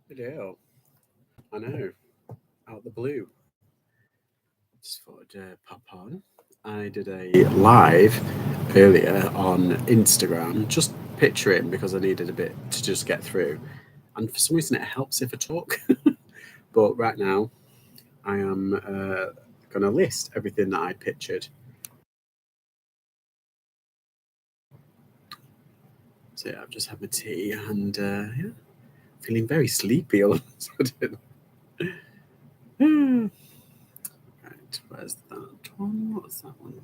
Video. I know. Out the blue. Just thought I'd pop on. I did a live earlier on Instagram, just picturing because I needed a bit to just get through. And for some reason, it helps if I talk. But right now, I am going to list everything that I pictured. So yeah, I've just had my tea and yeah, feeling very sleepy all of a sudden. Right, where's that one? What's that one?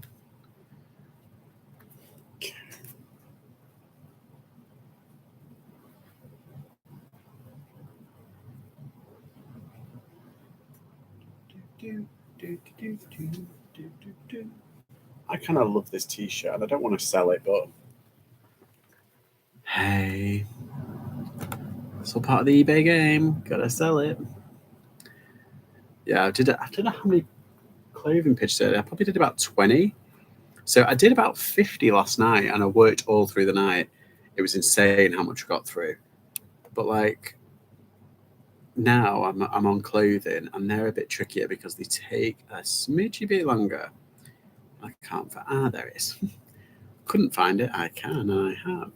Okay. I kind of love this t-shirt and I don't want to sell it, but hey, it's all part of the eBay game. Gotta sell it. Yeah, I did. I don't know how many clothing pictures I did. I probably did about 20. So I did about 50 last night, and I worked all through the night. It was insane how much I got through. But like now, I'm on clothing, and they're a bit trickier because they take a smidgy bit longer. I can't find. There it is. Couldn't find it. I can, and I have.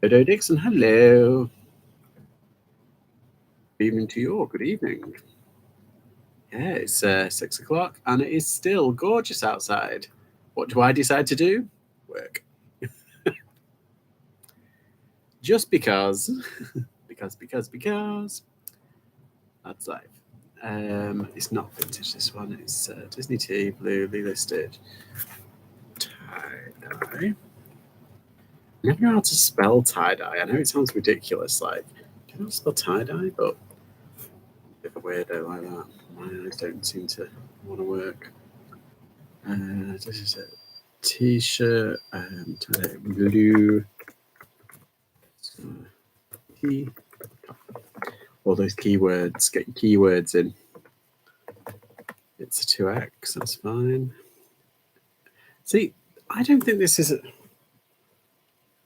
Dodo Dixon, hello. Good evening to you all. Good evening. Yeah, it's 6 o'clock and it is still gorgeous outside. What do I decide to do? Work. Just because. because. That's life. It's not vintage, this one. It's Disney Tea, bluely listed. Tie-dye. Never know how to spell tie-dye. I know it sounds ridiculous, like, do you know how to spell tie-dye? But a bit of a weirdo like that. My eyes don't seem to want to work. This is a t-shirt, blue, key. All those keywords, get your keywords in. It's a 2X, that's fine. See, I don't think this is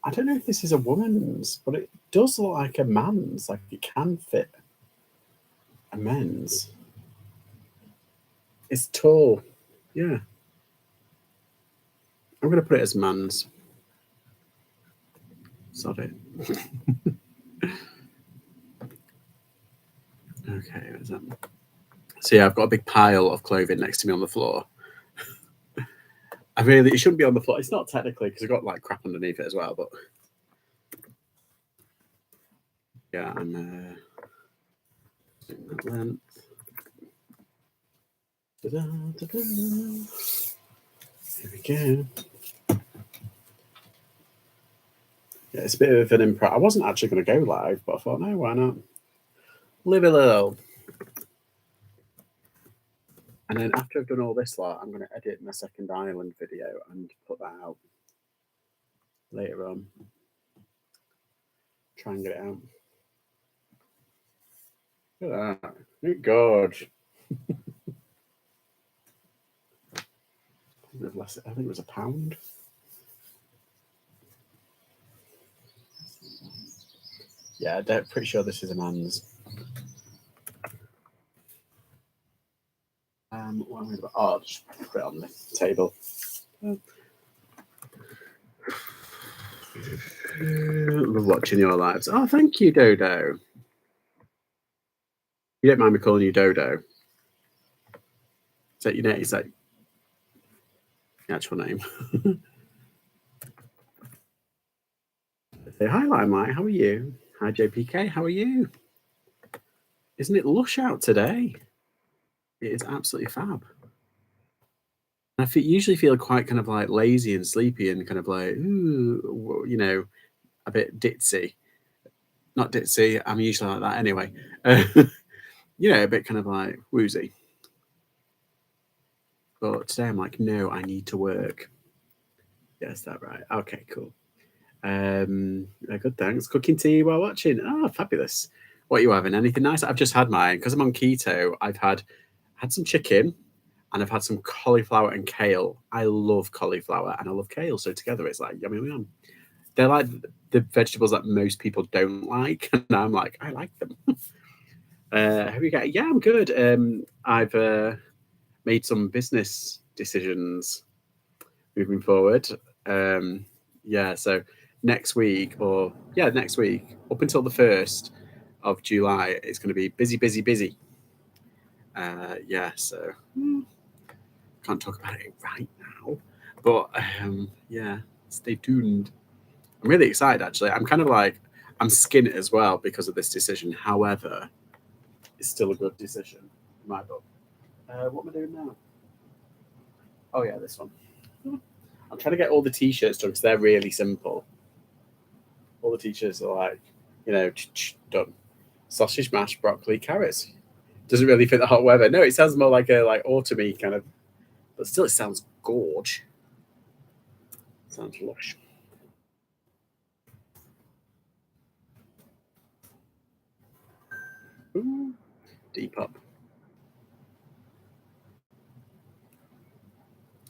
I don't know if this is a woman's, but it does look like a man's, like it can fit a men's. It's tall, yeah. I'm going to put it as man's. Sorry. Okay, where's that? So yeah, I've got a big pile of clothing next to me on the floor. It shouldn't be on the floor. It's not technically because I've got like crap underneath it as well, but yeah, I'm doing that length. Da-da. Here we go. Yeah, it's a bit of an improv. I wasn't actually going to go live, but I thought, no, why not? Live a little. And then after I've done all this lot, I'm going to edit my second island video and put that out later on. Try and get it out. Look at that. Thank God. I think it was £1. Yeah, I'm pretty sure this is a man's. What am I about? Oh, I'll just put it on the table. Love watching your lives. Oh, thank you, Dodo. You don't mind me calling you Dodo? Is that your name? Is that your actual name? Say hi, Limelight. How are you? Hi, JPK. How are you? Isn't it lush out today? It is absolutely fab. I usually feel quite kind of like lazy and sleepy and kind of like, ooh, you know, a bit ditzy. Not ditzy. I'm usually like that anyway. You know, a bit kind of like woozy. But today I'm like, no, I need to work. Yes, that right. Okay, cool. Good, thanks. Cooking tea while watching. Oh, fabulous. What are you having? Anything nice? I've just had mine because I'm on keto. I've had some chicken and I've had some cauliflower and kale. I love cauliflower and I love kale, so together it's like yummy yum. they're like the vegetables that most people don't like, and I'm like, I like them. How are you going? Yeah, I'm good. I've made some business decisions moving forward. Yeah, so next week, up until the 1st of July, it's going to be busy, busy, busy. Yeah, so can't talk about it right now, but yeah, stay tuned. I'm really excited, actually. I'm kind of like, I'm skint as well because of this decision. However, it's still a good decision in my book. What am I doing now? Oh, yeah, this one. I'm trying to get all the t-shirts done because they're really simple. All the t-shirts are like, done. Sausage, mash, broccoli, carrots. Doesn't really fit the hot weather. No, it sounds more like a autumny kind of, but still it sounds gorge. Sounds lush. Ooh, Depop.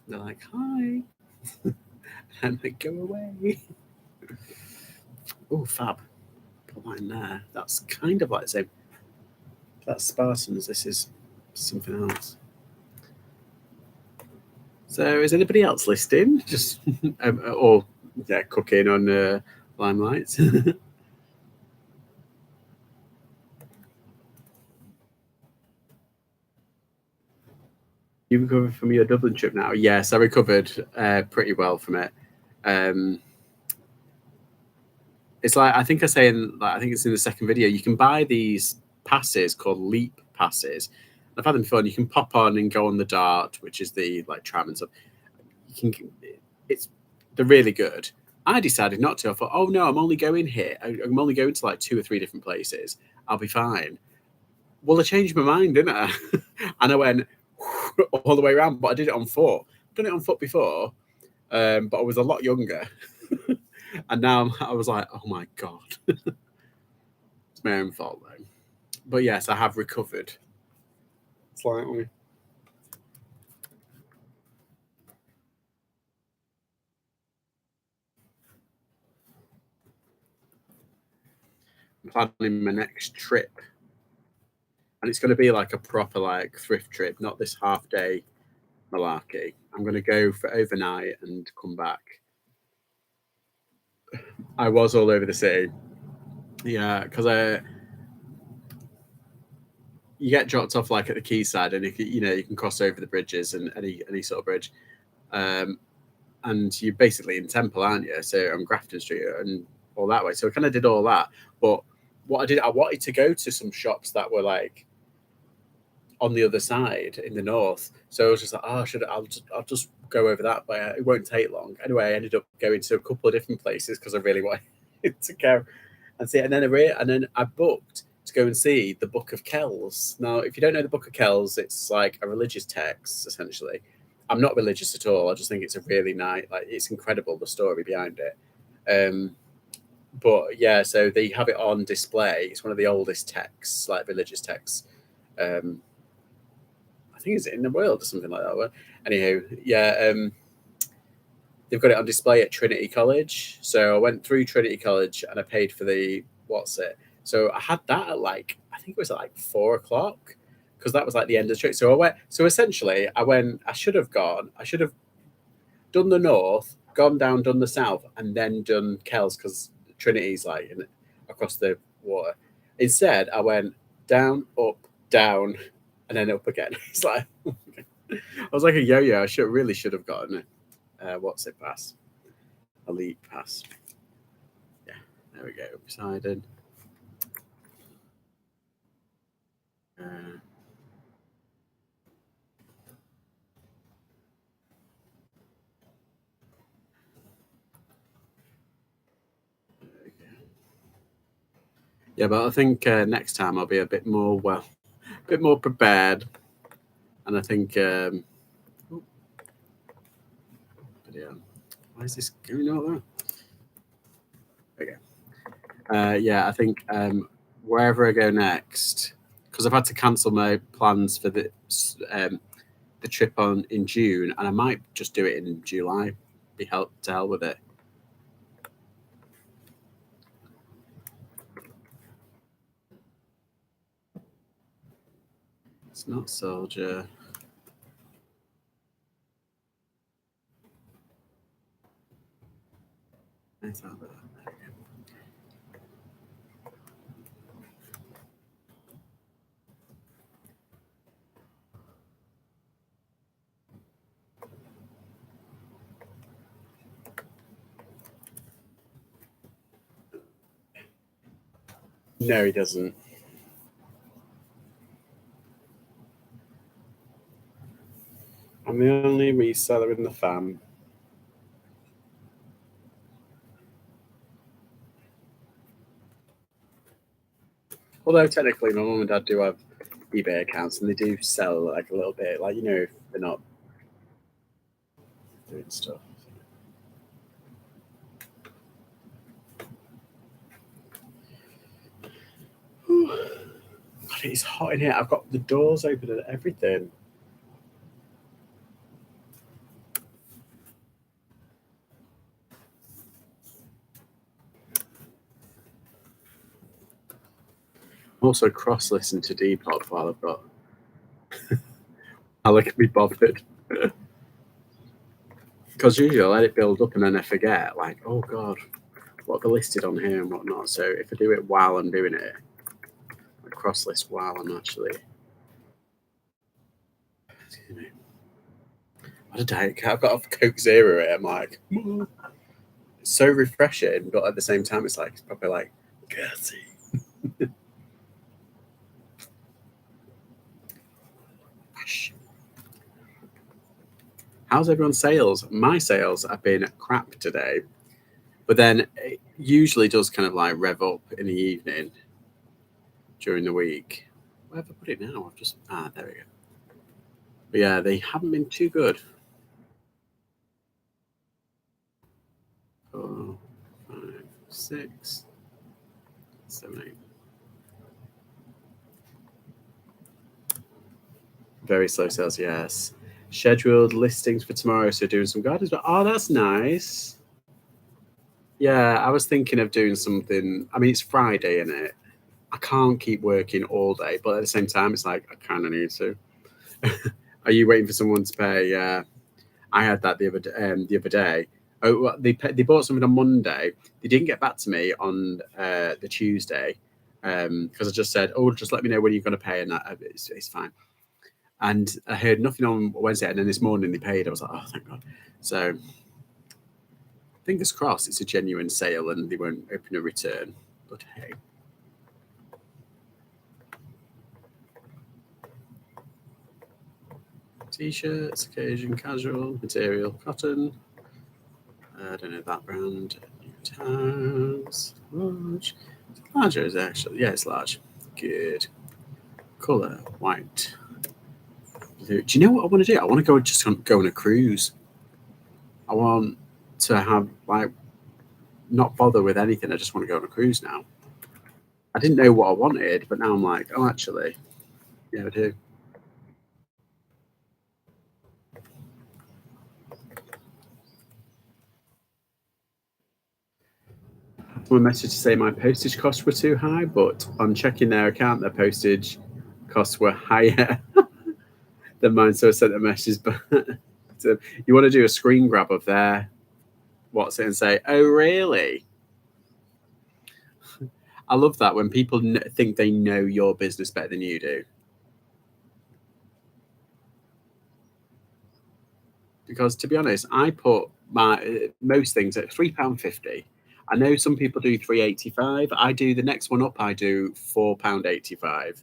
They're like, hi. And they go away. Oh, fab. Put that in there. That's kind of like the same. That's Spartans. This is something else. So, is anybody else listing? Just or cooking on Limelight. You recovered from your Dublin trip now? Yes, I recovered pretty well from it. It's like I think I think it's in the second video. You can buy these passes called Leap passes. I've had them before. And you can pop on and go on the Dart, which is the tram and stuff. They're really good. I decided not to. I thought, oh no, I'm only going here. I'm only going to like 2 or 3 different places. I'll be fine. Well, I changed my mind, didn't I? And I went all the way around, but I did it on foot. I've done it on foot before, but I was a lot younger. And now I was like, oh my God. It's my own fault, though. But yes, I have recovered slightly. I'm planning my next trip. And it's going to be like a proper thrift trip, not this half day malarkey. I'm going to go for overnight and come back. I was all over the city. Yeah, because you get dropped off at the quayside, and you can cross over the bridges and any sort of bridge, and you're basically in Temple, aren't you? So on Grafton Street and all that way. So I kind of did all that, but what I wanted to go to some shops that were on the other side in the north. So I was just like, oh, I'll just go over that way. It won't take long. Anyway, I ended up going to a couple of different places because I really wanted to go and see it. And then I booked to go and see the Book of Kells. Now, if you don't know the Book of Kells, it's like a religious text, essentially. I'm not religious at all. I just think it's a really nice, it's incredible, the story behind it. But yeah, so they have it on display. It's one of the oldest texts, religious texts. I think it's in the world or something like that. But anyhow, yeah, they've got it on display at Trinity College. So I went through Trinity College and I paid for the So I had that at I think it was at 4:00 because that was the end of the trip. So I went. So essentially, I went. I should have done the north, gone down, done the south, and then done Kells because Trinity's across the water. Instead, I went down, up, down, and then up again. It's I was like a yo-yo. I really should have gotten pass, elite pass. Yeah, there we go. Poseidon. Yeah, but I think next time I'll be a bit more prepared, and I think. Yeah, why is this going over? Okay. Yeah, I think wherever I go next, because I've had to cancel my plans for the trip in June, and I might just do it in July. To hell with it. It's not soldier. I thought that. No, he doesn't. I'm the only reseller in the fam. Although technically, my mum and dad do have eBay accounts, and they do sell like a little bit, like if they're not doing stuff. God, it's hot in here. I've got the doors open and everything. I'm also cross-listening to Depop while I've got. I can be bothered. Because usually I let it build up and then I forget, like, oh God, what have I listed on here and whatnot. So if I do it while I'm doing it, I cross list while I'm actually. Excuse me. What a diet. I've got a Coke Zero here. I'm like, it's so refreshing, but at the same time, it's probably like, dirty. How's everyone's sales? My sales have been crap today, but then it usually does kind of like rev up in the evening during the week. Where have I put it now? I've just there we go. But yeah, they haven't been too good. 4, 5, 6, 7, 8. Very slow sales, yes. Scheduled listings for tomorrow, so doing some gardens. But oh, that's nice. Yeah, I was thinking of doing something. I mean, it's Friday, isn't it? I can't keep working all day, but at the same time, it's like I kind of need to. Are you waiting for someone to pay? Yeah, I had that the other day. Oh, well, they bought something on Monday. They didn't get back to me on the Tuesday because I just said, "Oh, just let me know when you're going to pay," and it's fine. And I heard nothing on Wednesday, and then this morning they paid. I was like, "Oh, thank God!" So fingers crossed, it's a genuine sale and they won't open a return. But hey. T-shirts, occasion, casual, material, cotton. I don't know that brand. New Times, large. Larger is actually, yeah, it's large. Good. Color, white. Blue. Do you know what I want to do? I want to go on a cruise. I want to have not bother with anything. I just want to go on a cruise now. I didn't know what I wanted, but now I'm like, oh, actually, yeah, I do. Someone messaged to say my postage costs were too high, but on checking their account, their postage costs were higher than mine. So I sent a message, but so you want to do a screen grab of their what's it and say, oh, really? I love that when people think they know your business better than you do. Because to be honest, I put my most things at £3.50. I know some people do £3.85. I do the next one up. I do £4.85,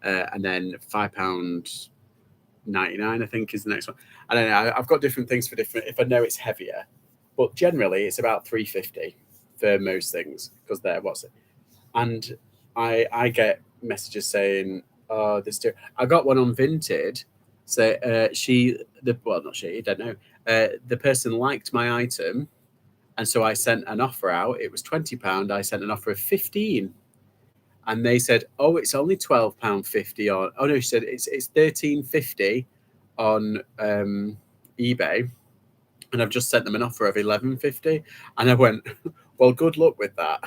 and then £5.99. I think is the next one. I don't know. I've got different things for different. If I know it's heavier, but generally it's about £3.50 for most things because they're what's it. And I get messages saying, "Oh, this too." I got one on Vinted. So not she, I don't know. The person liked my item, and so I sent an offer out. It was £20. I sent an offer of 15, and they said, "Oh, it's only £12.50 on." Oh no, she said it's £13.50 on eBay, and I've just sent them an offer of £11.50, and I went, "Well, good luck with that."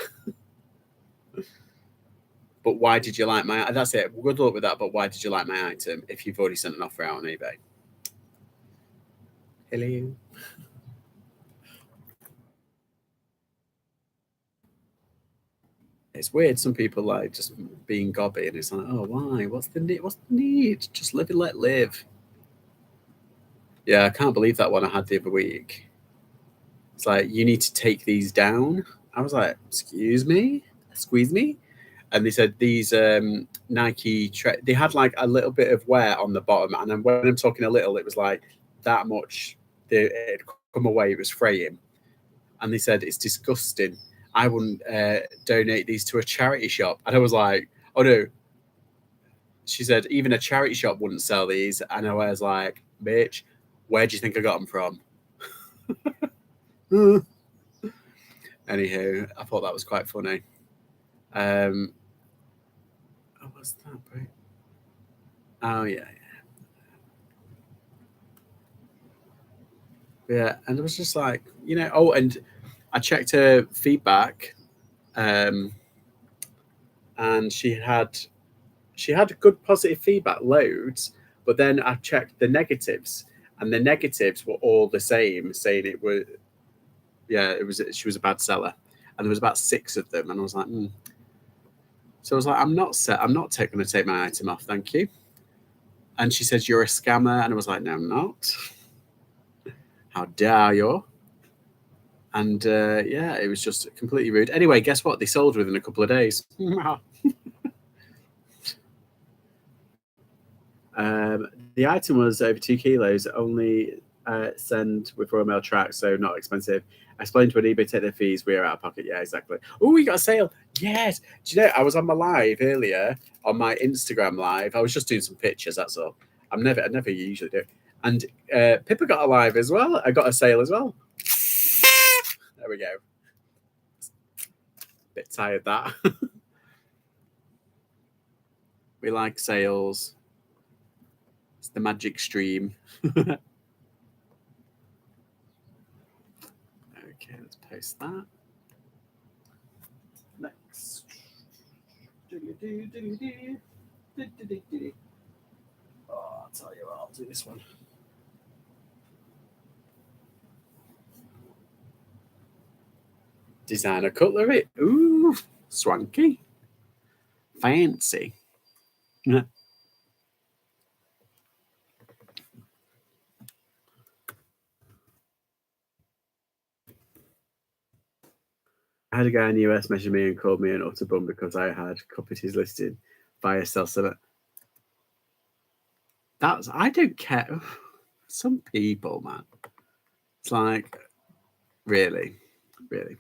But why did you like my? That's it. Good luck with that. But why did you like my item if you've already sent an offer out on eBay? Hello. It's weird. Some people like just being gobby, and it's like, oh, why? What's the need? What's the need? Just live and let live. Yeah, I can't believe that one I had the other week. It's like you need to take these down. I was like, excuse me, squeeze me, and they said these Nike. They had like a little bit of wear on the bottom, and then when I'm talking a little, it was like that much. It had come away. It was fraying, and they said it's disgusting. I wouldn't donate these to a charity shop. And I was like, oh no. She said even a charity shop wouldn't sell these. And I was like, bitch, where do you think I got them from? Anywho, I thought that was quite funny. Oh, what's that, bro? Oh yeah, yeah. And it was just like, oh, and I checked her feedback, um, and she had good positive feedback, loads. But then I checked the negatives, and the negatives were all the same, saying it was, yeah, it was she was a bad seller, and there was about 6 of them, and I was like, So I was like, I'm not going to take my item off, thank you. And she says you're a scammer, and I was like, no, I'm not. How dare you? And yeah, it was just completely rude. Anyway, guess what? They sold within a couple of days. The item was over 2 kilos, only send with Royal Mail track, so not expensive. I explained to an eBay take their fees, we are out of pocket. Yeah, exactly. Oh, we got a sale. Yes. Do you know, I was on my live earlier, on my Instagram live. I was just doing some pictures, that's all. I never usually do. And Pippa got a live as well. I got a sale as well. There we go. Bit tired that. We like sales. It's the magic stream. Okay, let's post that. Next. Oh, I'll tell you what, I'll do this one. Designer cutlery. Ooh, swanky. Fancy. Yeah. I had a guy in the US message me and called me an utter bum because I had copied his listing via Self-Summit. I don't care. Some people, man. It's like, really? Really?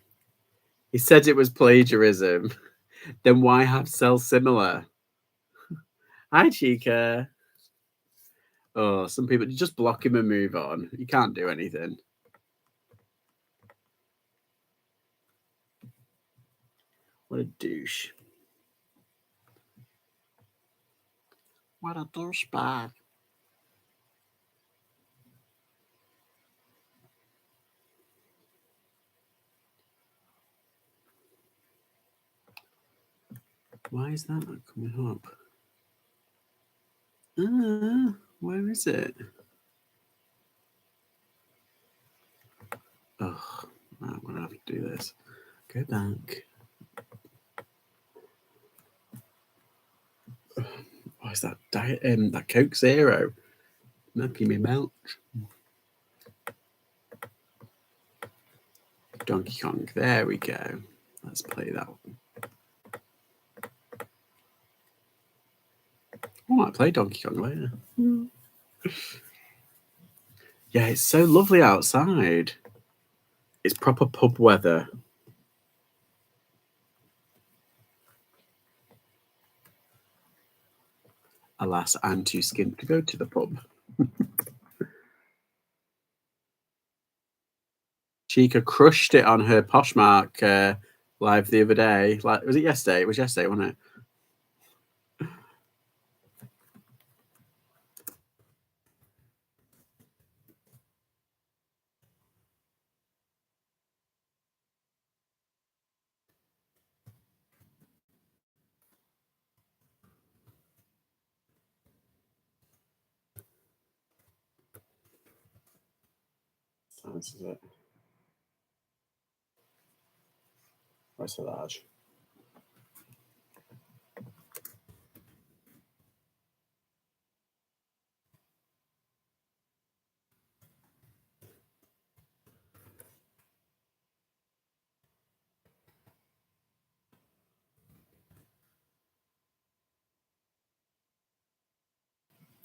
He said it was plagiarism. Then why have similar? Hi, Chica. Oh, some people, you just block him and move on. You can't do anything. What a douche. What a douchebag. Why is that not coming up? Where is it? Oh, I'm gonna have to do this. Go back. Why is that diet? That Coke Zero making me melt. Donkey Kong. There we go. Let's play that one. I might play Donkey Kong later. Yeah, it's so lovely outside. It's proper pub weather. Alas, I'm too skint to go to the pub. Chica crushed it on her Poshmark live the other day. Like, was it yesterday? It was yesterday, wasn't it? is it? Where's the large?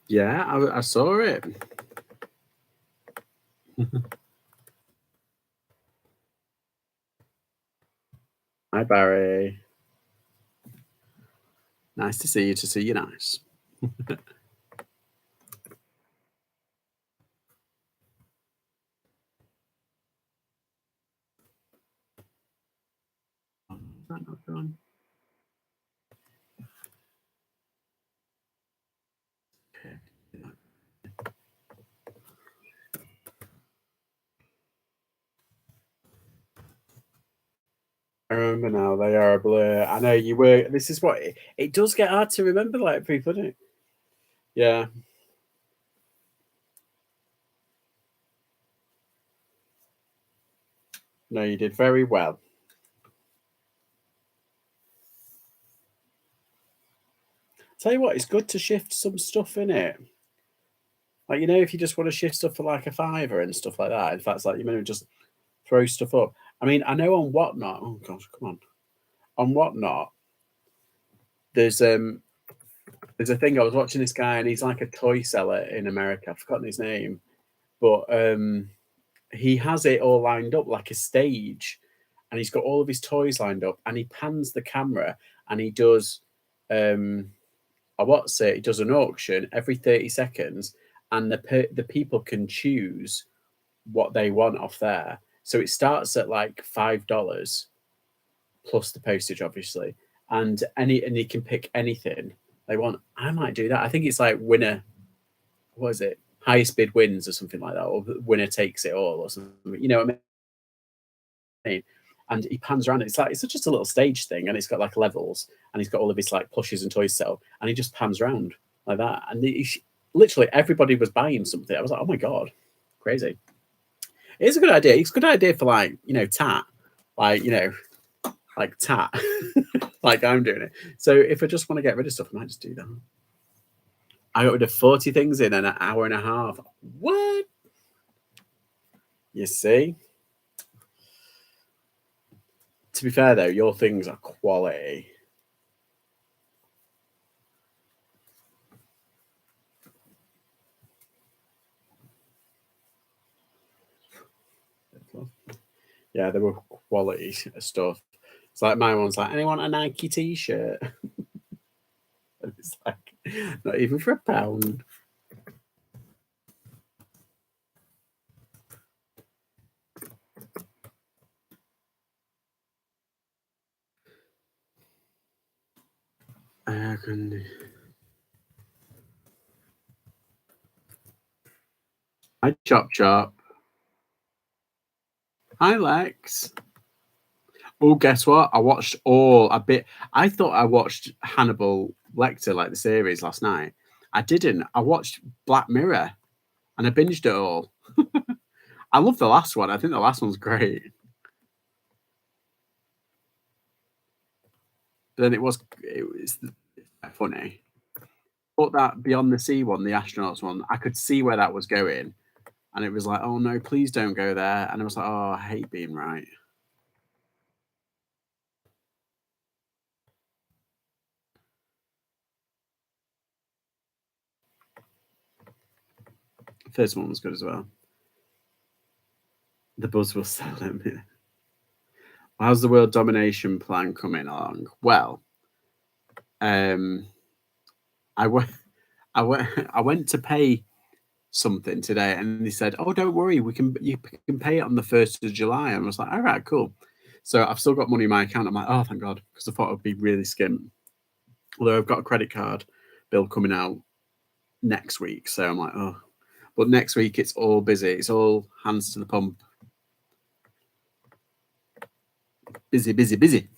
Yeah, I saw it. Hi, Barry. Nice to see you. To see you, nice. Is that not gone? Okay. I remember now. They are a blur. I know you were. This is what it does get hard to remember, like people, doesn't it? Yeah. No, you did very well. Tell you what, it's good to shift some stuff in it. Like, if you just want to shift stuff for like a fiver and stuff like that. In fact, it's like you just throw stuff up. I mean, I know on Whatnot. Oh gosh, come on. On Whatnot, there's a thing. I was watching this guy, and he's like a toy seller in America. I've forgotten his name, but he has it all lined up like a stage, and he's got all of his toys lined up, and he pans the camera, and he does he does an auction every 30 seconds, and the people can choose what they want off there. So it starts at like $5 plus the postage, obviously, and you can pick anything they want. I might do that. I think it's like winner. What is it? Highest bid wins or something like that, or winner takes it all or something. You know what I mean? And he pans around. It's like it's just a little stage thing, and it's got like levels, and he's got all of his like plushes and toys set up, and he just pans around like that, and literally everybody was buying something. I was like, oh my god, crazy! It's a good idea. It's a good idea for like tat, like like tat, like I'm doing it. So if I just want to get rid of stuff, I might just do that. I got rid of 40 things in an hour and a half. What? You see? To be fair though, your things are quality. Yeah, they were quality stuff. It's like my one's like, anyone a Nike t-shirt? And it's like, not even for £1. Hi, Chop Chop. Hi, Lex. Oh, guess what? I watched a bit. I thought I watched Hannibal Lecter, like the series, last night. I didn't. I watched Black Mirror and I binged it all. I love the last one. I think the last one's great. But then it was funny. But that Beyond the Sea one, the astronauts one, I could see where that was going. And it was like, oh no, please don't go there. And I was like, oh, I hate being right. The first one was good as well. The buzz will sell them. How's the world domination plan coming along? Well, um, I went, I went, I went to pay something today, and they said, "Oh, don't worry, you can pay it on the 1st of July." And I was like, "All right, cool." So I've still got money in my account. I'm like, "Oh, thank God," because I thought it would be really skimp. Although I've got a credit card bill coming out next week, so I'm like, "Oh," but next week it's all busy. It's all hands to the pump. Busy, busy, busy.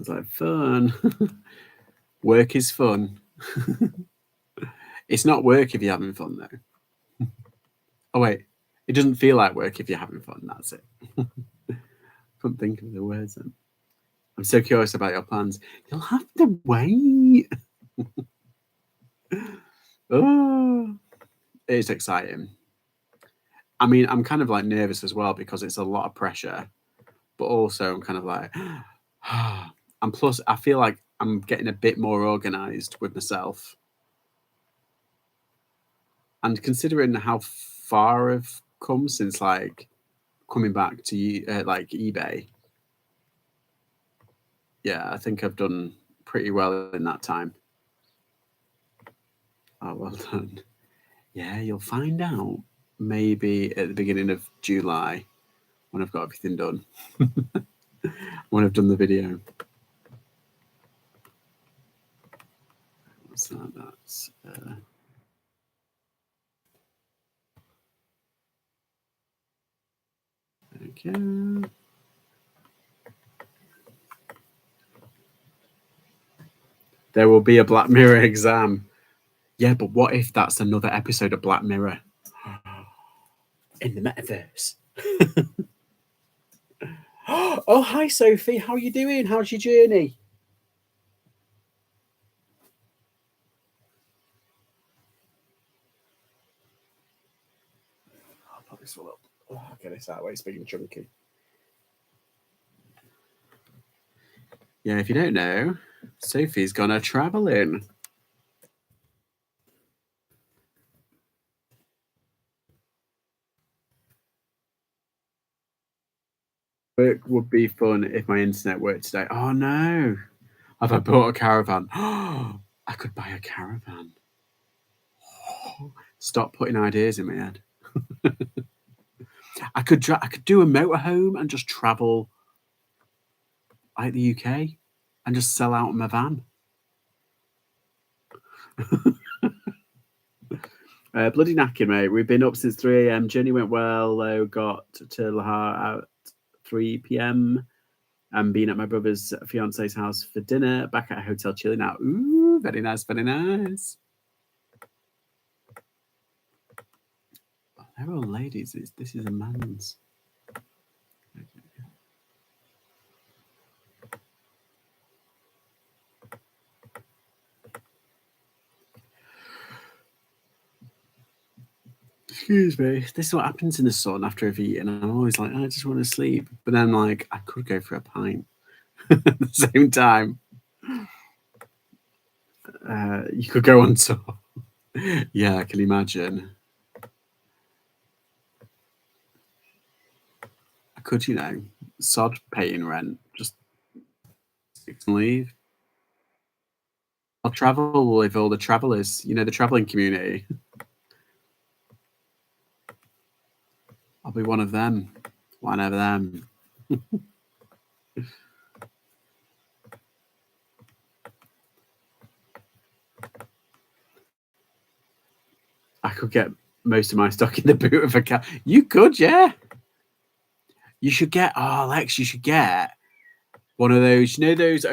was like, fun. Work is fun. It's not work if you're having fun, though. Oh, wait. It doesn't feel like work if you're having fun. That's it. Couldn't think of the words then. I'm so curious about your plans. You'll have to wait. Oh, it is exciting. I mean, I'm kind of like nervous as well because it's a lot of pressure, but also I'm kind of like, and plus I feel like I'm getting a bit more organized with myself. And considering how far I've come since like coming back to like eBay, yeah, I think I've done pretty well in that time. Oh, well done. Yeah, you'll find out maybe at the beginning of July when I've got everything done. When I've done the video. What's that? That's okay. There will be a Black Mirror exam. Yeah, but what if that's another episode of Black Mirror in the metaverse? Oh, hi, Sophie. How are you doing? How's your journey? I'll put this one up. Oh, I'll get this out. It's big and chunky. Yeah, if you don't know, Sophie's gone traveling. Work would be fun if my internet worked today. Oh no. Have I bought a caravan? I could buy a caravan. Stop putting ideas in my head. I could do a motorhome and just travel like the UK and just sell out my van. Bloody knackered, mate. We've been up since 3 a.m. Journey went well, though. Got to Lahar at 3 p.m. and been at my brother's fiance's house for dinner. Back at a hotel chilling out. Ooh, very nice, very nice. Oh, they're all ladies. This is a man's. Excuse me. This is what happens in the sun after I've eaten. I'm always like, I just want to sleep. But then, like, I could go for a pint at the same time. You could go on tour. Yeah, I can imagine. I could, sod paying rent, just leave. I'll travel with all the travelers, the traveling community. I'll be one of them. One of them. I could get most of my stock in the boot of a car. You could, yeah. You should get, Lex, you should get one of those, those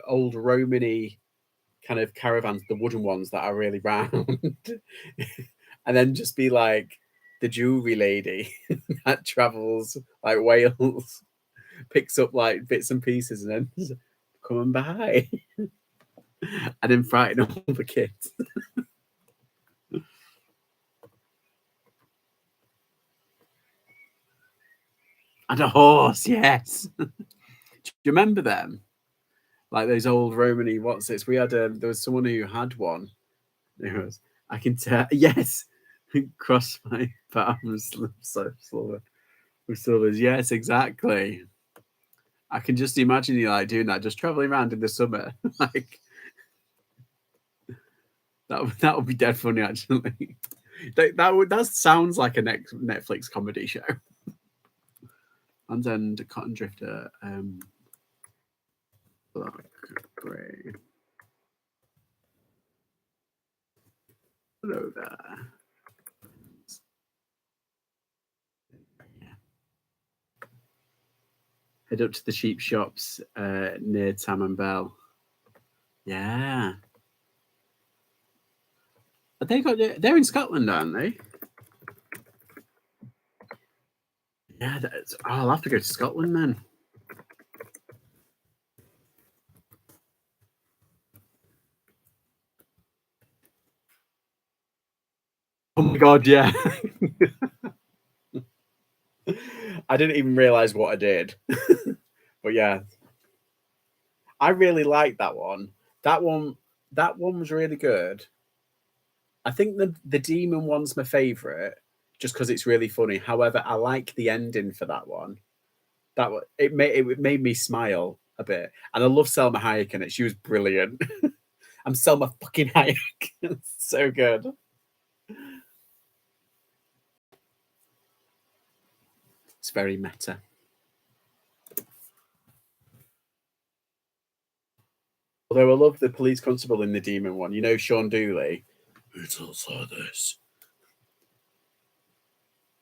old Romany kind of caravans, the wooden ones that are really round. And then just be like the jewelry lady that travels like Wales, picks up like bits and pieces and then come and buy. And then frighten all the kids. And a horse, yes. Do you remember them? Like those old Romany, what's this? We had there was someone who had one. It was, I can tell, yes, cross my palms, so slow. Yes, exactly. I can just imagine you like doing that, just traveling around in the summer. Like that would be dead funny, actually. That sounds like a Netflix comedy show. And then the Cotton Drifter, black, grey. Hello there. Head up to the sheep shops near Tam and Bell. Yeah. They're in Scotland, aren't they? Yeah, I'll have to go to Scotland then. Oh my god, yeah. I didn't even realize what I did. But yeah. I really liked that one. That one was really good. I think the demon one's my favorite just because it's really funny. However, I like the ending for that one. It made me smile a bit, and I love Selma Hayek in it. She was brilliant. I'm Selma fucking Hayek. So good. It's very meta. Although I love the police constable in the demon one. You know Sean Dooley. It's also this.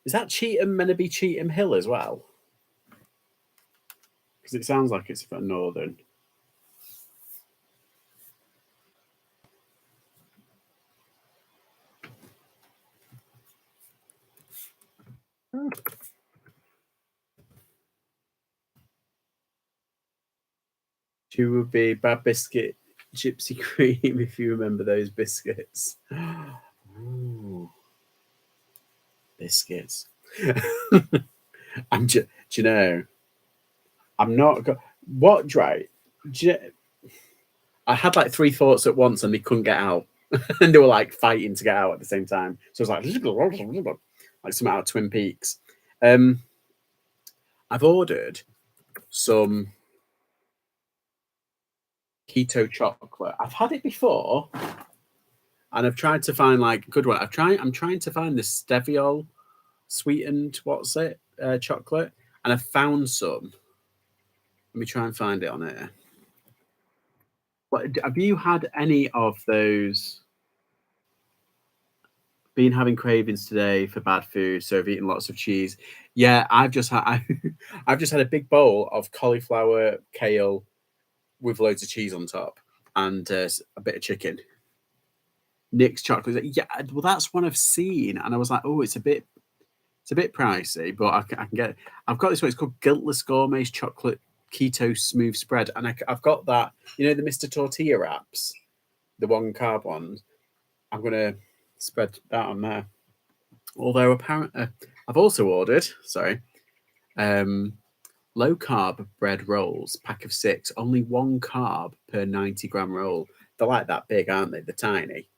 Is that Cheetham meant to be Cheetham Hill as well? Because it sounds like it's from northern. She would be Bad Biscuit Gypsy Cream if you remember those biscuits. Ooh. Biscuits. Do you know? I'm not. What, right? I had like three thoughts at once and they couldn't get out. And they were like fighting to get out at the same time. So it was like something out of Twin Peaks. I've ordered some keto chocolate. I've had it before, and I've tried to find like a good one. I'm trying to find the Steviol sweetened chocolate, and I found some. Let me try and find it on here. What have you had any of those? Been having cravings today for bad food, so I've eaten lots of cheese. Yeah, I've just had a big bowl of cauliflower kale with loads of cheese on top and a bit of chicken. Nick's chocolate. Yeah, well, that's one I've seen, and I was like, oh, it's a bit pricey, but I can get it. I've got this one. It's called Guiltless Gourmet's Chocolate Keto Smooth Spread, and I've got that. You know the Mr. Tortilla wraps, the one carb ones. I'm gonna spread that on there. Although apparently, I've also ordered low carb bread rolls, pack of 6, only 1 carb per 90-gram roll. They're like that big, aren't they? They're tiny.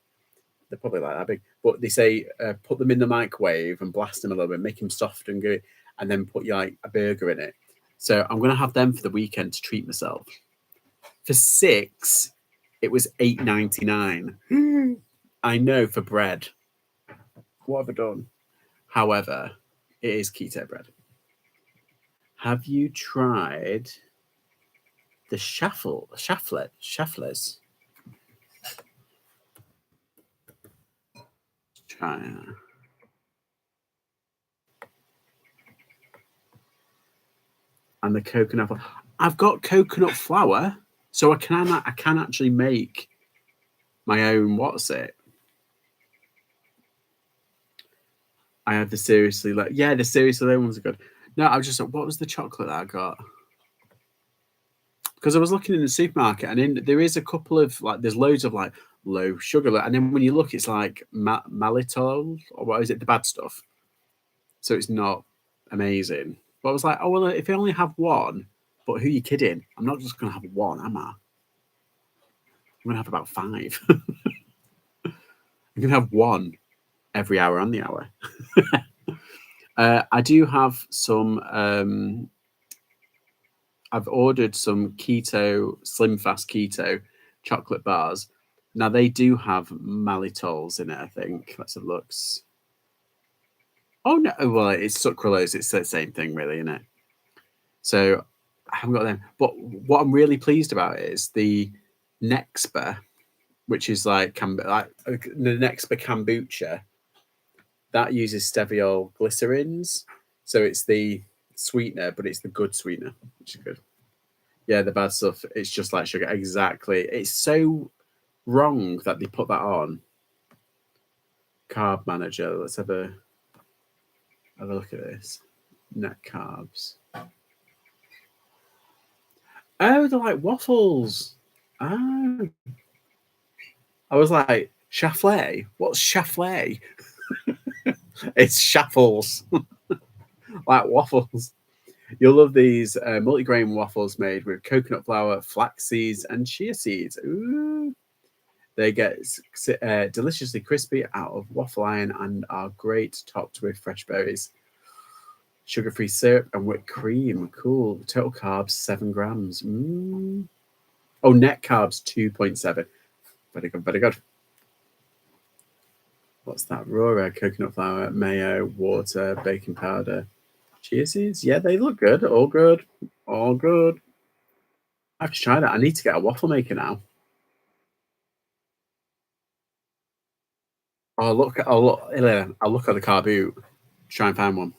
They're probably like that big, but they say put them in the microwave and blast them a little bit, make them soft and good, and then put like a burger in it. So I'm gonna have them for the weekend to treat myself. For 6, it was $8.99. I know, for bread. What have I done? However, it is keto bread. Have you tried the Schafflers? Try it. And the coconut. I've got coconut flour, so I can actually make my own. What's it? I had the seriously the seriously low ones are good. No, I was just like, what was the chocolate that I got? Because I was looking in the supermarket, and there is a couple of there's loads of like low sugar, and then when you look, it's like malitol, or what is it? The bad stuff. So it's not amazing. But I was like, oh well, if I only have one, but who are you kidding? I'm not just gonna have one, am I? I'm gonna have about 5. I'm gonna have one every hour on the hour. I do have some. I've ordered some keto, slim fast keto chocolate bars. Now they do have malitols in it, I think. Let's have a look. Oh no, well, it's sucralose. It's the same thing, really, isn't it? So I haven't got them. But what I'm really pleased about is the Nexpa, which is like the Nexpa kombucha. That uses steviol glycerins. So it's the sweetener, but it's the good sweetener, which is good. Yeah, the bad stuff, it's just like sugar. Exactly. It's so wrong that they put that on. Carb manager. Let's have a look at this. Net carbs. Oh, they're like waffles. Oh. I was like, Chaflay? What's Chaflay? It's shuffles. Like waffles. You'll love these multigrain waffles made with coconut flour, flax seeds, and chia seeds. Ooh. They get deliciously crispy out of waffle iron and are great topped with fresh berries. Sugar-free syrup and whipped cream. Cool. Total carbs, 7 grams. Oh, net carbs, 2.7. Very good, very good. What's that? Raw coconut flour, mayo, water, baking powder, chia seeds. Yeah, they look good. All good. All good. I have to try that. I need to get a waffle maker now. I'll look at the car boot. Try and find one.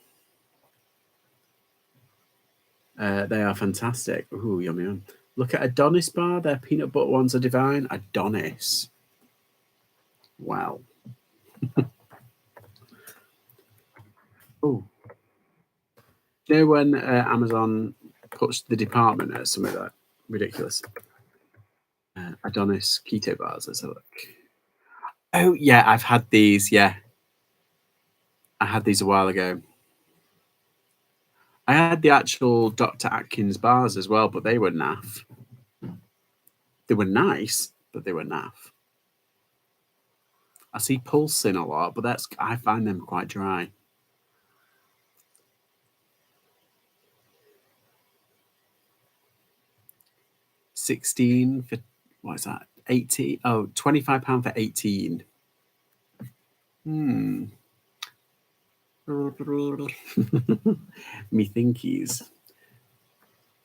They are fantastic. Ooh, yummy, yum. Look at Adonis bar. Their peanut butter ones are divine. Adonis. Wow. Oh, you know when Amazon puts the department at something like that? Ridiculous. Adonis keto bars. Let's have a look. Oh yeah, I've had these. Yeah, I had these a while ago. I had the actual Dr. Atkins bars as well, but they were naff. They were nice, but they were naff. I see Pulsing a lot, but I find them quite dry. £16 for what is that? 80? Oh, £25 for 18. Me thinkies.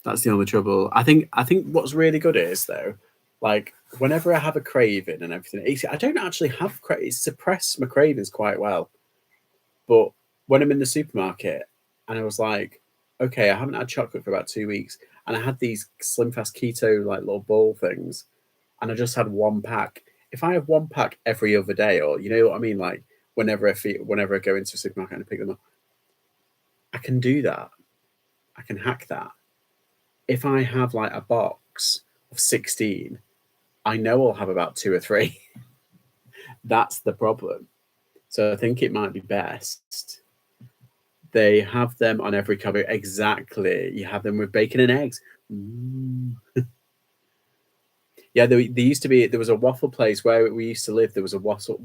That's the only trouble. I think what's really good is though, like whenever I have a craving and everything, I don't actually have it suppressed my cravings quite well. But when I'm in the supermarket and I was like, okay, I haven't had chocolate for about 2 weeks, and I had these Slim Fast Keto like little bowl things, and I just had one pack. If I have one pack every other day, or you know what I mean, like whenever I go into a supermarket and I pick them up, I can do that. I can hack that. If I have like a box of 16, I know I'll have about 2 or 3. That's the problem. So I think it might be best. They have them on every cupboard. Exactly. You have them with bacon and eggs. Yeah, there used to be. There was a waffle place where we used to live. There was a waffle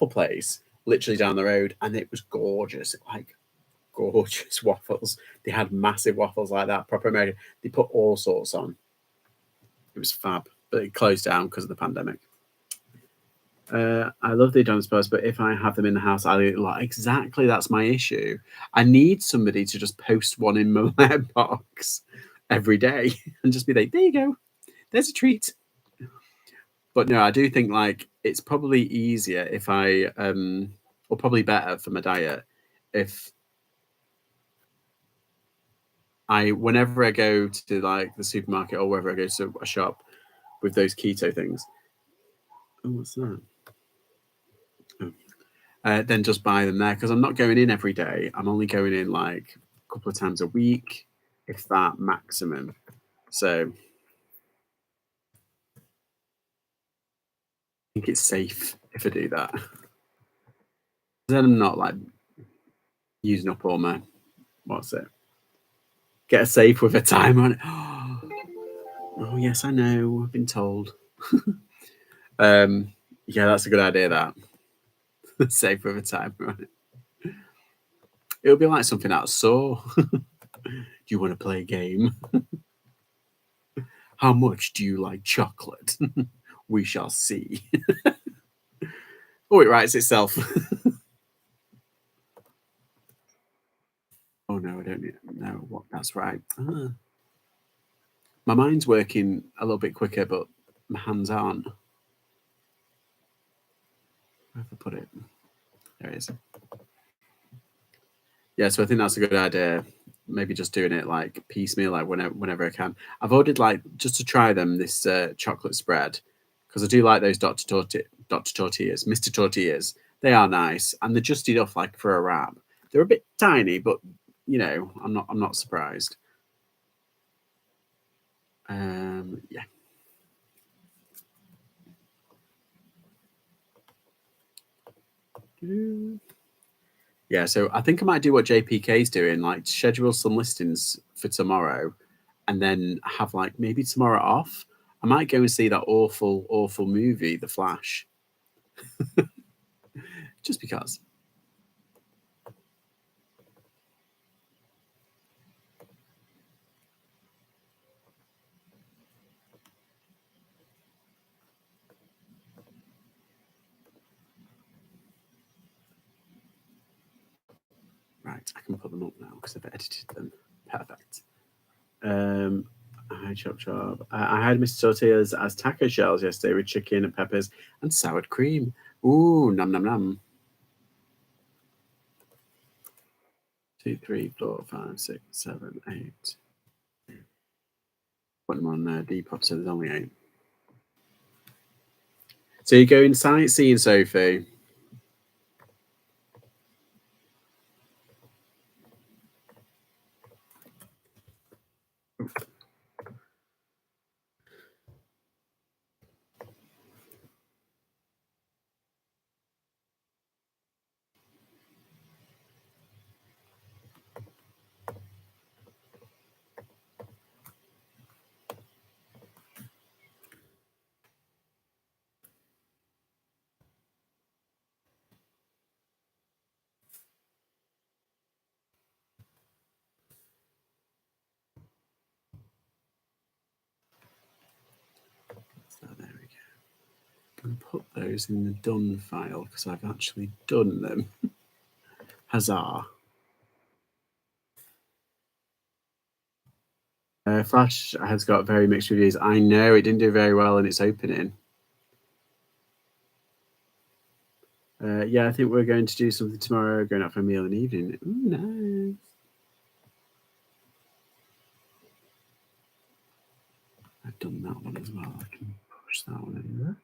place literally down the road, and it was gorgeous. Like gorgeous waffles. They had massive waffles like that, proper American. They put all sorts on. It was fab, but it closed down because of the pandemic. I love the Adonis bars, but if I have them in the house, I like exactly that's my issue. I need somebody to just post one in my letterbox every day and just be like, "There you go, there's a treat." But no, I do think like it's probably easier if I, or probably better for my diet if whenever I go to like the supermarket or wherever I go to a shop with those keto things. Oh, what's that? Then just buy them there because I'm not going in every day. I'm only going in like a couple of times a week, if that maximum. So I think it's safe if I do that. Then I'm not like using up all my what's it? Get a safe with a timer on it. Oh yes, I know. I've been told. Yeah, that's a good idea. That safe with a timer on it. It'll be like something out of Saw. Do you want to play a game? How much do you like chocolate? We shall see. Oh, it writes itself. Oh no, I don't know what that's right. My mind's working a little bit quicker, but my hands aren't. Where have I put it? There it is. Yeah, so I think that's a good idea. Maybe just doing it like piecemeal, like whenever I can. I've ordered like just to try them this chocolate spread because I do like those Dr. Tortillas, Mr. Tortillas. They are nice and they're just enough like for a wrap. They're a bit tiny, but you know, I'm not surprised. Yeah. Yeah, so I think I might do what JPK's doing, like schedule some listings for tomorrow and then have like maybe tomorrow off. I might go and see that awful, awful movie, The Flash, just because. Right, I can put them up now because I've edited them. Perfect. Hi, Chop Chop. I had Mr. Tortillas as taco shells yesterday with chicken and peppers and sour cream. Ooh, num num num. 2, 3, 4, 5, 6, 7, 8. Put them on Depop, so there's only 8. So you're going sightseeing, Sophie? So there we go. I'm going to put those in the done file because I've actually done them. Huzzah. Flash has got very mixed reviews. I know it didn't do very well in its opening. Yeah, I think we're going to do something tomorrow, going out for a meal in the evening. Ooh, nice. I've done that one as well. I can push that one in there.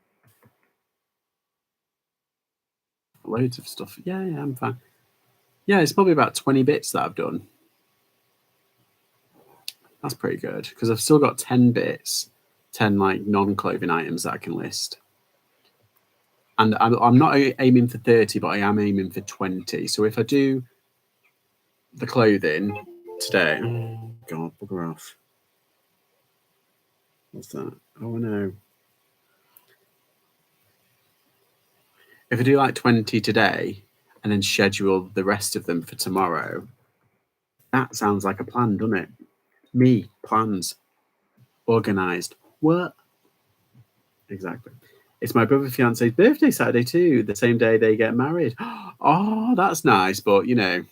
Loads of stuff. Yeah, I'm fine. Yeah, it's probably about 20 bits that I've done. That's pretty good because I've still got 10 bits, 10 like non-clothing items that I can list. And I'm not aiming for 30, but I am aiming for 20. So if I do the clothing today, oh God, bugger off. What's that? Oh no. If I do like 20 today and then schedule the rest of them for tomorrow, that sounds like a plan, doesn't it? Me, plans, organized. What? Exactly. It's my brother's fiance's birthday Saturday too, the same day they get married. Oh, that's nice, but you know,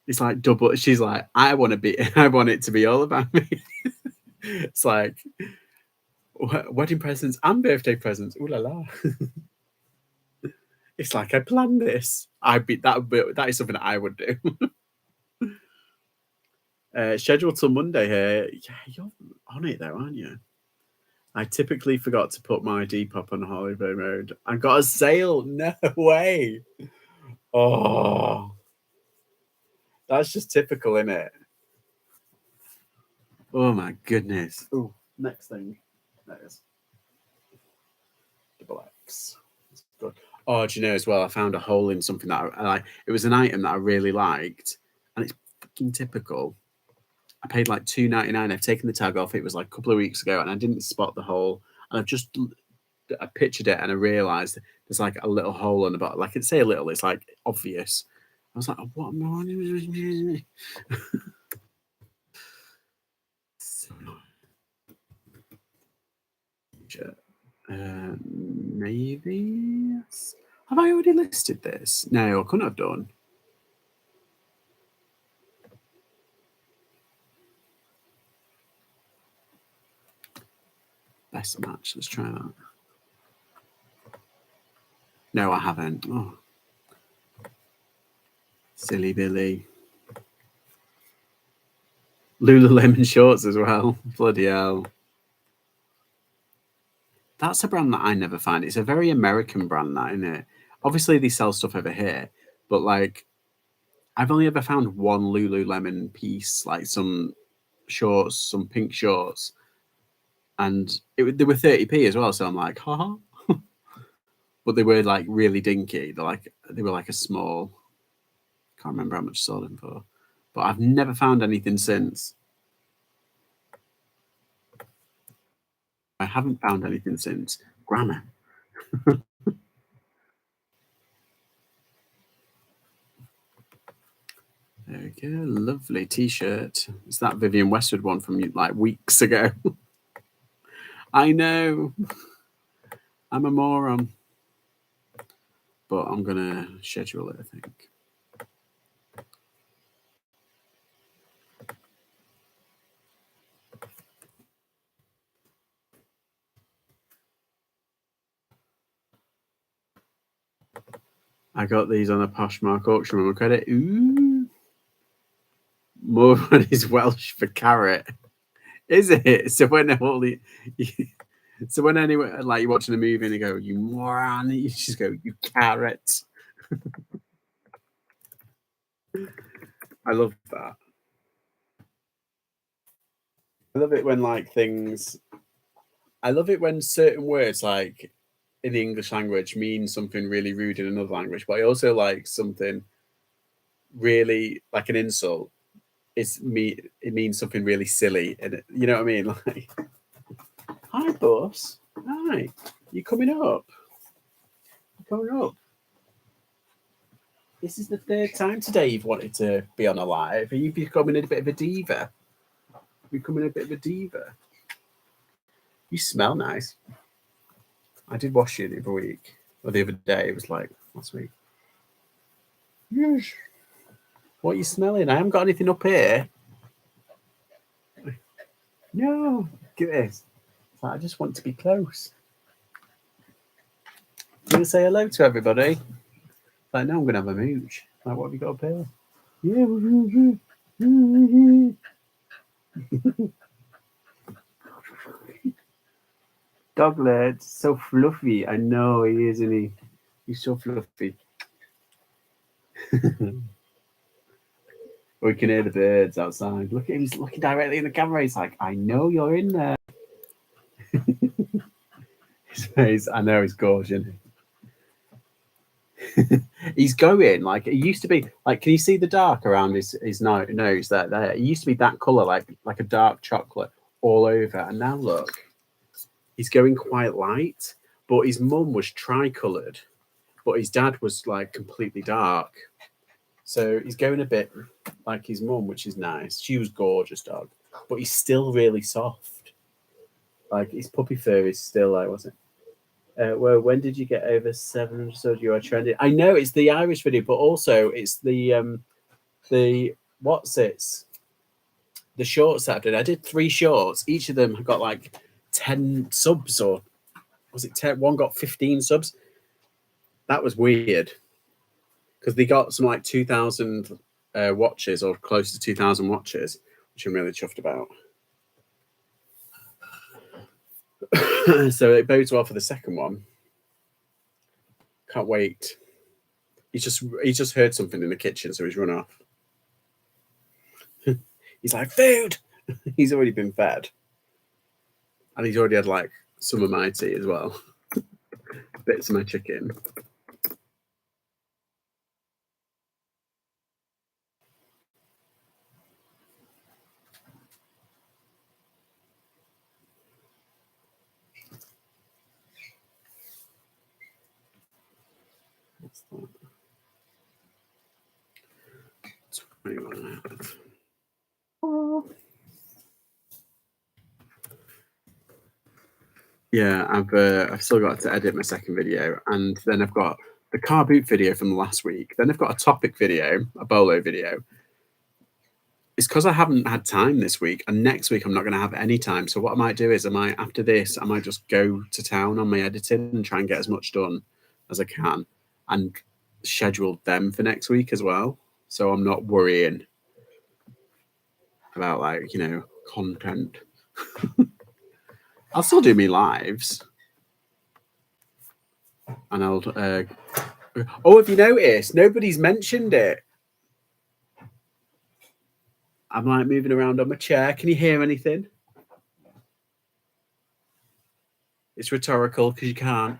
it's like double. She's like, I want to be, I want it to be all about me. It's like wedding presents and birthday presents. Ooh la la. It's like I planned this. That is something that I would do. Scheduled till Monday here. Yeah, you're on it though, aren't you? I typically forgot to put my Depop on holiday mode. I got a sale. No way. Oh, that's just typical, isn't it? Oh my goodness. Oh, next thing. That is double X. That's good. Oh, do you know as well? I found a hole in something that I like. It was an item that I really liked, and it's fucking typical. I paid like $2.99. I've taken the tag off. It was like a couple of weeks ago, and I didn't spot the hole. And I pictured it, and I realised there's like a little hole on the bottom. Like, I'd say a little. It's like obvious. I was like, oh, what am I on? Maybe. Yes. Have I already listed this? No, I couldn't have done. Best match. Let's try that. No, I haven't. Oh. Silly Billy. Lululemon shorts as well. Bloody hell. That's a brand that I never find. It's a very American brand, that, isn't it? Obviously, they sell stuff over here, but like, I've only ever found one Lululemon piece, like some shorts, some pink shorts, and they were 30p as well. So I'm like, haha. But they were like really dinky. They were like a small. Can't remember how much I sold them for, but I've never found anything since. I haven't found anything since. Grammar. There we go. Lovely t-shirt. It's that Vivian Westwood one from like weeks ago. I know. I'm a moron. But I'm going to schedule it, I think. I got these on a Poshmark auction on my credit. Ooh. More money's Welsh for carrot. Is it? So when anyone, like, you're watching a movie and you go, you moron, you just go, you carrot. I love that. I love it when I love it when certain words like in the English language mean something really rude in another language, but I also like something really like an insult. It means something really silly, and you know what I mean? Like, hi, boss. Hi, you coming up? Coming up. This is the third time today you've wanted to be on a live. Are you becoming a bit of a diva? Becoming a bit of a diva. You smell nice. I did wash you the other week, or the other day. It was like last week. Yes. What are you smelling? I haven't got anything up here. No, look at this. I just want to be close. You gonna say hello to everybody? Like, no, I'm gonna have a mooch. Like, what have you got up here? Yeah. Doglet, so fluffy. I know he is, isn't he? He's so fluffy. We can hear the birds outside. Look at him, he's looking directly in the camera. He's like, I know you're in there. His face, I know he's gorgeous. He's going like it used to be. Like, can you see the dark around his nose there? It used to be that color, like a dark chocolate all over, and now look, he's going quite light. But his mum was tri-colored, but his dad was like completely dark. So he's going a bit like his mum, which is nice. She was gorgeous dog, but he's still really soft. Like, his puppy fur is still like, what's it? Well, when did you get over 700 subs? You are trending. I know it's the Irish video, but also it's the what's it? The shorts that I did. I did 3 shorts. Each of them got like 10 subs, or was it 10? One got 15 subs. That was weird because they got some like 2,000 watches, or close to 2,000 watches, which I'm really chuffed about. So it bodes well for the second one. Can't wait. He's just heard something in the kitchen, so he's run off. He's like, food. He's already been fed, and he's already had like some of my tea as well. Bits of my chicken. What's that? 21 hours. Oh. Yeah, I've still got to edit my second video, and then I've got the car boot video from last week. Then I've got a topic video, a bolo video. It's because I haven't had time this week, and next week I'm not going to have any time. So what I might do is, after this, I might just go to town on my editing and try and get as much done as I can, and schedule them for next week as well. so I'm not worrying about like, content. I'll still do me lives, and I'll. Oh, have you noticed? Nobody's mentioned it. I'm like moving around on my chair. Can you hear anything? It's rhetorical because you can't.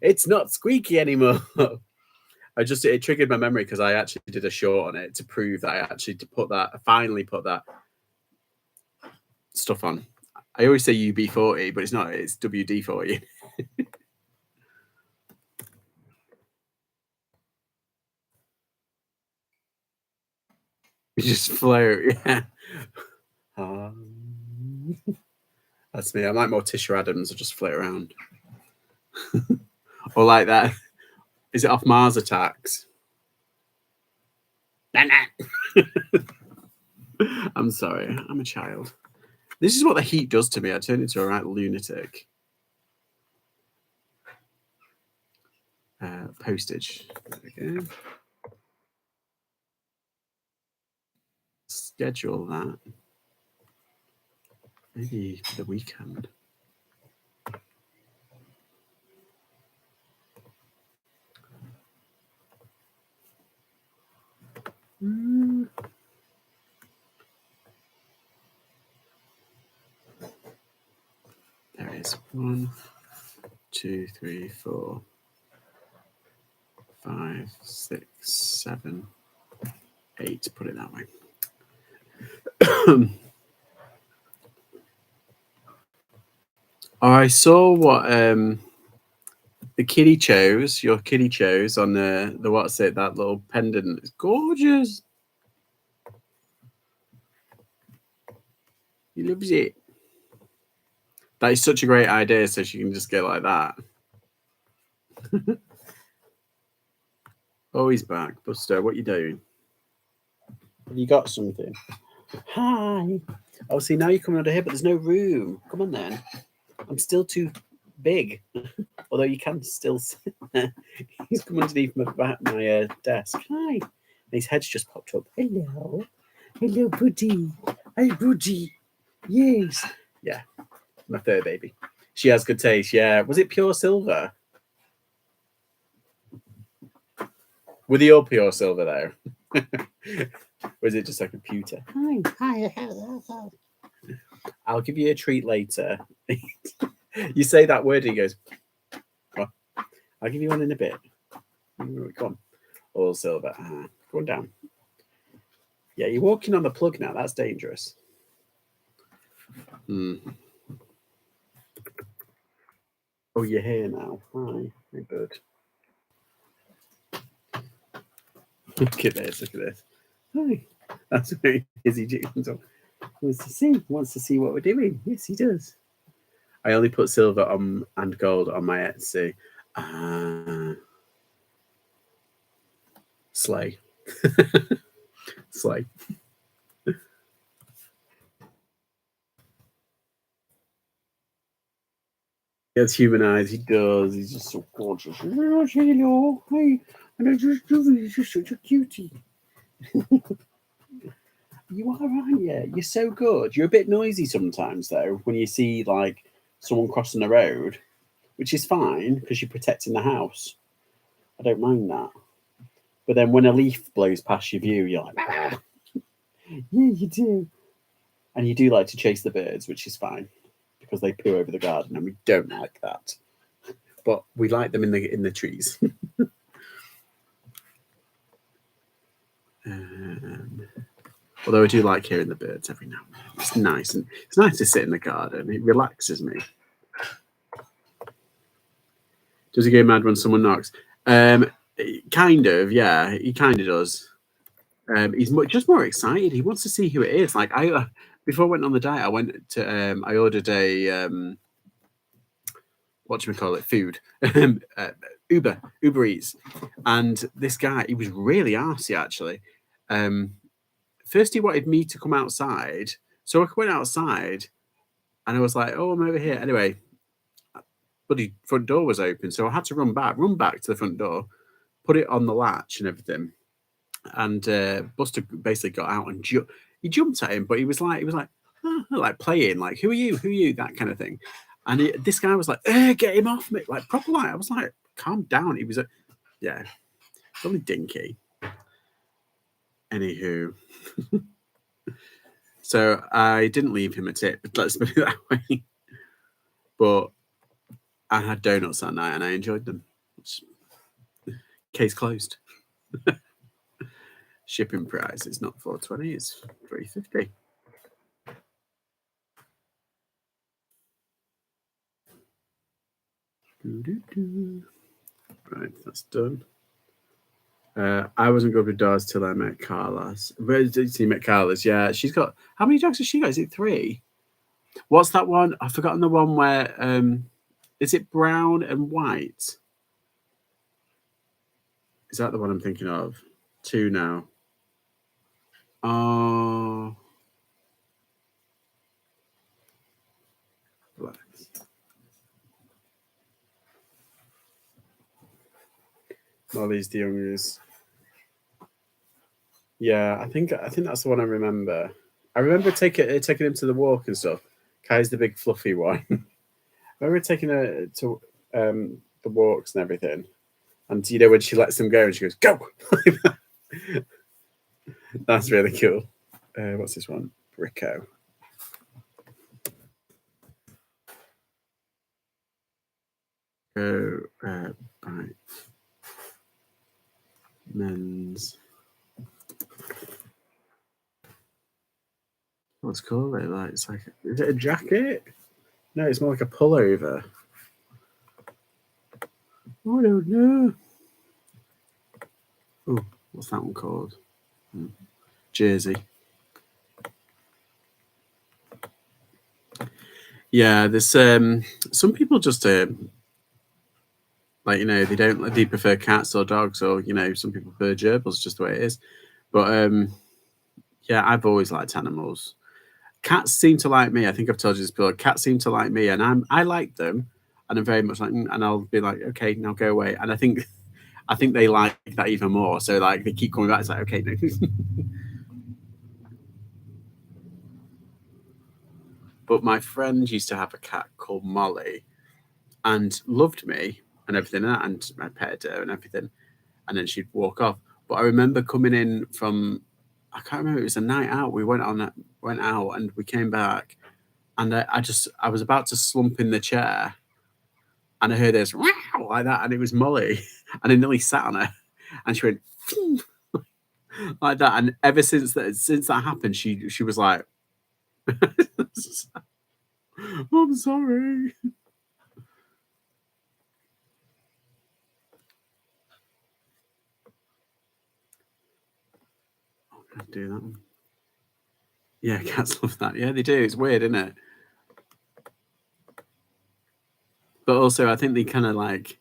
It's not squeaky anymore. It triggered my memory because I actually did a short on it to prove that I actually finally put that stuff on. I always say UB40, but it's not. It's WD40. You just float, yeah. That's me. I'm like Morticia Adams. I just float around. Or like that. Is it off Mars Attacks? I'm sorry. I'm a child. This is what the heat does to me. I turn into a right lunatic. Postage. There we go. Schedule that. Maybe for the weekend. There is 1, 2, 3, 4, 5, 6, 7, 8. Put it that way. I saw what the kiddie chose. Your kiddie chose on the what's it? That little pendant. It's gorgeous. He loves it. That is such a great idea. So she can just go like that. Oh, he's back, Buster. What are you doing? Have you got something? Hi. Oh, see, now you're coming under here, but there's no room. Come on, then. I'm still too big. Although you can still sit there. He's come underneath my desk. Hi. And his head's just popped up. Hello. Hello, Buddy. Hey, Buddy. Yes. Yeah. My third baby. She has good taste. Yeah. Was it pure silver? Were they all pure silver, though? Or is it just a computer? Hi. I'll give you a treat later. You say that word, and he goes, oh, I'll give you one in a bit. Come on. All silver. Go on down. Yeah, you're walking on the plug now. That's dangerous. Oh, you're here now. Hi. Hey, bird. Look at this. Hi. That's very busy. Wants to see what we're doing. Yes, he does. I only put silver on and gold on my Etsy. Slay. Slay. He has human eyes. He does. He's just so gorgeous. Hello. Hi. And I just do this. You're such a cutie. You are, aren't you? You're so good. You're a bit noisy sometimes, though, when you see like someone crossing the road, which is fine because you're protecting the house. I don't mind that. But then when a leaf blows past your view, you're like, ah. Yeah, you do. And you do like to chase the birds, which is fine because they poo over the garden, and we don't like that. But we like them in the trees. Although I do like hearing the birds every now and then. It's nice, and it's nice to sit in the garden. It relaxes me. Does he go mad when someone knocks? Kind of, yeah. He kind of does. He's just more excited. He wants to see who it is. Like before I went on the diet, I went to I ordered a food. Uber Eats, and this guy, he was really arsey actually. First he wanted me to come outside, so I went outside, and I was like, "Oh, I'm over here." Anyway, but the front door was open, so I had to run back to the front door, put it on the latch and everything. and Buster basically got out and he jumped at him, but he was like like playing, like who are you, that kind of thing. And this guy was like, get him off me, like proper. Like I was like, calm down. He was yeah, probably dinky. Anywho, so I didn't leave him a tip. Let's put it that way. But I had donuts that night and I enjoyed them. Case closed. Shipping price is not $4.20, it's $3.50. Right, that's done. I wasn't good with dogs till I met Carla's. Where did you met Carla's? Yeah, she's got. How many dogs has she got? Is it 3? What's that one? I've forgotten the one where. Is it brown and white? Is that the one I'm thinking of? 2 now. Oh. Molly's the youngest. Yeah, I think that's the one I remember. I remember taking him to the walk and stuff. Kai's the big fluffy one. I remember taking her to the walks and everything. And you know when she lets them go and she goes, go! That's really cool. What's this one? Bricko. Right. Men's. What's called it? Like it's like, is it a jacket? No, it's more like a pullover. Oh, I don't know. Oh, what's that one called? Jersey. Yeah, there's some people just like they prefer cats or dogs, or some people prefer gerbils, just the way it is. But yeah, I've always liked animals. Cats seem to like me. I think I've told you this before. Cats seem to like me, and I like them, and I'm very much like, and I'll be like, okay, now go away. And I think they like that even more. So like they keep coming back. It's like, okay, no. But my friend used to have a cat called Molly, and loved me and everything, and I petted her and everything, and then she'd walk off. But I remember coming in from, I can't remember, it was a night out. We went out and we came back, and I was about to slump in the chair, and I heard this wow like that, and it was Molly, and I nearly sat on her, and she went like that. And ever since that happened, she was like, "I'm sorry." I'd do that one. Yeah, cats love that. Yeah, they do. It's weird, isn't it? But also, I think they kind of like,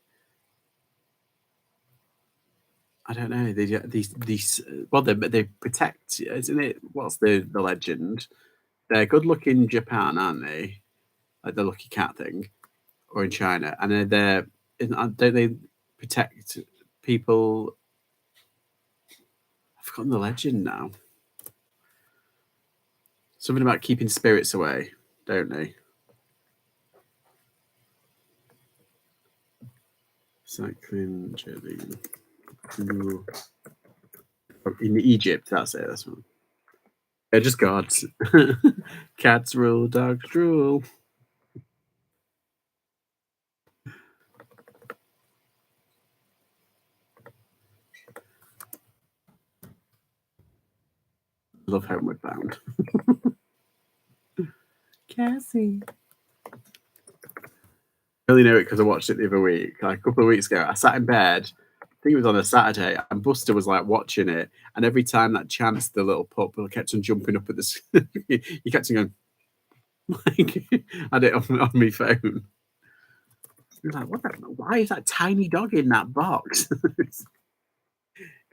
I don't know. These well, they protect, isn't it? What's the legend? They're good luck in Japan, aren't they? Like the lucky cat thing, or in China, and don't they protect people? I've forgotten the legend now. Something about keeping spirits away, don't they? Cycling jelly. In Egypt, that's it. That's one. They're just gods. Cats rule, dogs drool. Love Homeward Bound. Cassie. I only know it because I watched it the other week, like a couple of weeks ago. I sat in bed, I think it was on a Saturday, and Buster was like watching it. And every time that Chance, the little pup, kept on jumping up at the, he kept on going, like, had it on my phone. He was like, why is that tiny dog in that box?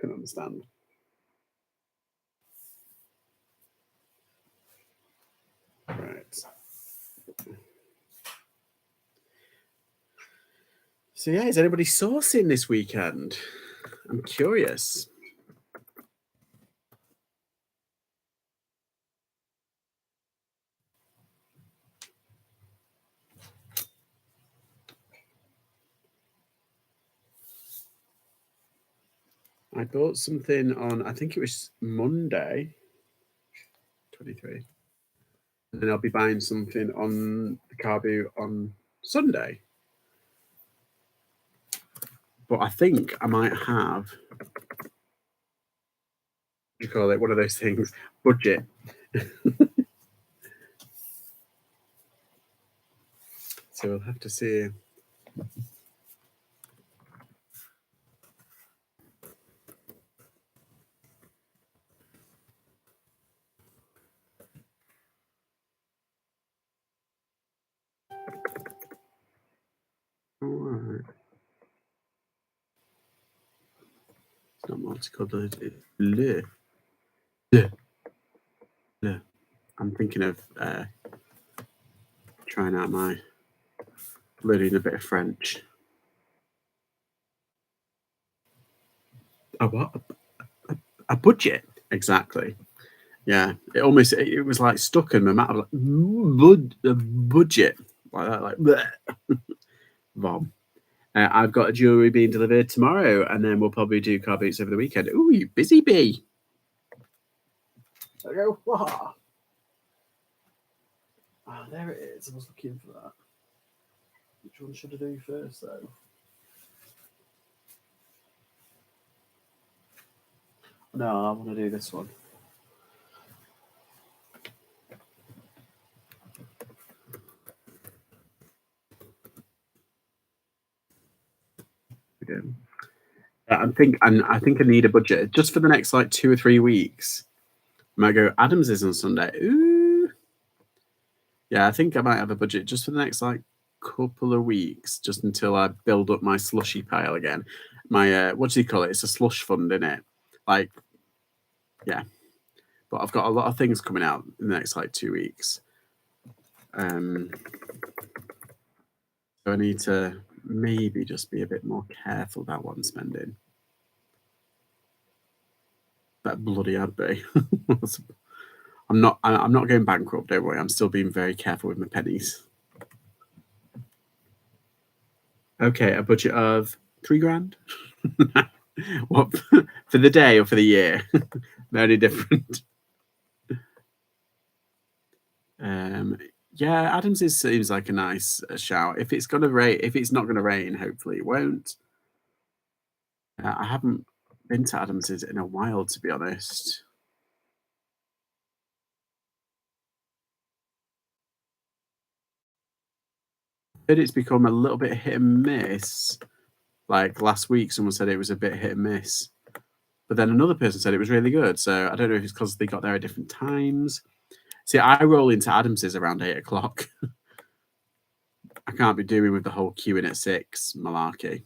Couldn't understand. Right. So yeah, is anybody sourcing this weekend? I'm curious. I bought something on, I think it was Monday, 23. And then I'll be buying something on the car boot on Sunday. But I think I might have, what do you call it? One of those things, budget. So we'll have to see. All right. It's not multicolored. It's bleu. Bleu. Bleu. I'm thinking of trying out my learning a bit of French. A what? A budget? Exactly. Yeah. It was like stuck in my mouth. Like, budget. Like that, like bleh. Vom. I've got a jewellery being delivered tomorrow, and then we'll probably do car boots over the weekend. Ooh, you busy bee. I go, what? Ah, there it is. I was looking for that. Which one should I do first, though? No, I want to do this one. Again. I think I need a budget just for the next like 2 or 3 weeks. I might go Adams is on Sunday. Ooh. Yeah, I think I might have a budget just for the next like couple of weeks, just until I build up my slushy pile again. My what do you call it? It's a slush fund, isn't it? Like, yeah. But I've got a lot of things coming out in the next like 2 weeks. So I need to maybe just be a bit more careful about what I'm spending. That bloody ad be. I'm not going bankrupt, don't worry. I'm still being very careful with my pennies. Okay, a budget of £3,000. What, for the day or for the year? Very different. Yeah, Adams seems like a nice shout. If it's gonna rain, if it's not gonna rain, hopefully it won't. I haven't been to Adams's in a while, to be honest. But it's become a little bit hit and miss. Like last week, someone said it was a bit hit and miss, but then another person said it was really good. So I don't know if it's because they got there at different times. See, I roll into Adams's around 8 o'clock. I can't be doing with the whole queuing at 6 malarkey.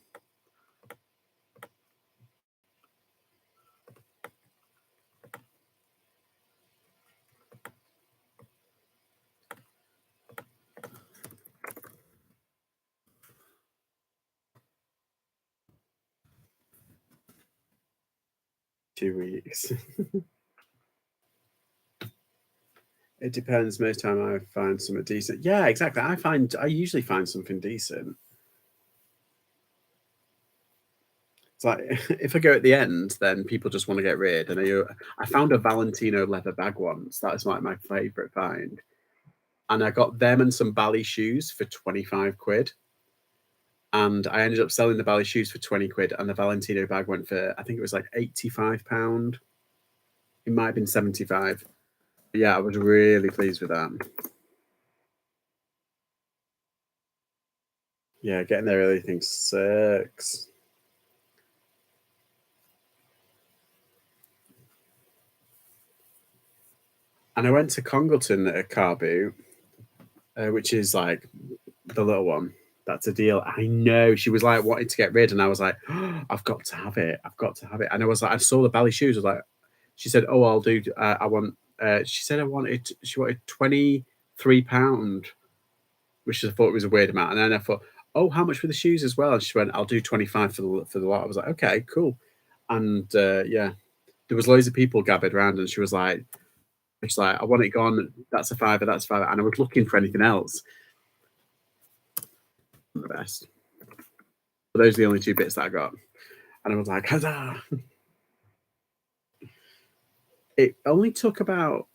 Two weeks. It depends. Most time I find something decent. Yeah, exactly. I usually find something decent. It's like if I go at the end, then people just want to get rid. And I found a Valentino leather bag once. That was like my favourite find. And I got them and some Bally shoes for 25 quid. And I ended up selling the Bally shoes for 20 quid, and the Valentino bag went for, I think it was like £85. It might have been 75. But yeah, I was really pleased with that. Yeah, getting there early things sucks. And I went to Congleton at a car boot, which is like the little one. That's a deal. I know. She was like wanting to get rid, and I was like, oh, I've got to have it. I've got to have it. And I was like, I saw the Bally shoes. I was like, she said, oh, I'll do. I want. She said She wanted £23, which I thought was a weird amount. And then I thought, oh, how much for the shoes as well? And she went, I'll do 25 for the lot. I was like, okay, cool. And yeah, there was loads of people gathered around, and she was like, I want it gone. That's a fiver. That's a fiver. And I was looking for anything else. The best. But those are the only two bits that I got. And I was like, huzzah. it only took about,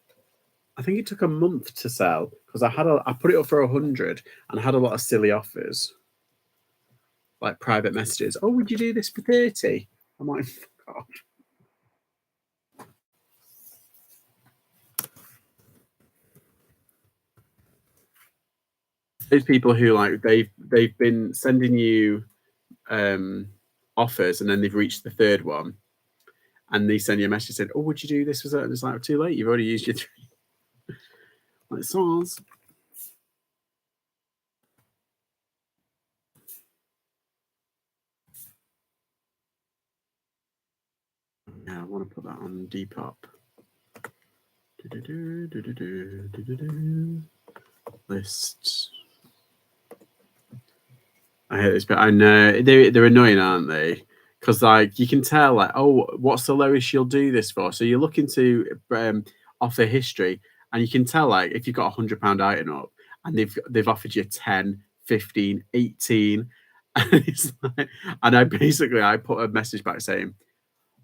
I think it took a month to sell because I put it up for 100 and I had a lot of silly offers, like private messages. Oh, would you do this for 30? I'm like, fuck off. Those people who like they've been sending you offers and then they've reached the third one and they send you a message saying, "Oh, would you do this?" And it's like, too late. You've already used your three. Like songs. Yeah, I want to put that on Depop. List. I hate this, but I know they're annoying, aren't they? Because like you can tell, like, oh, what's the lowest you'll do this for? So you look into offer history, and you can tell, like, if you've got £100 item up, and they've offered you 10, 15, 18, and it's like, and I put a message back saying,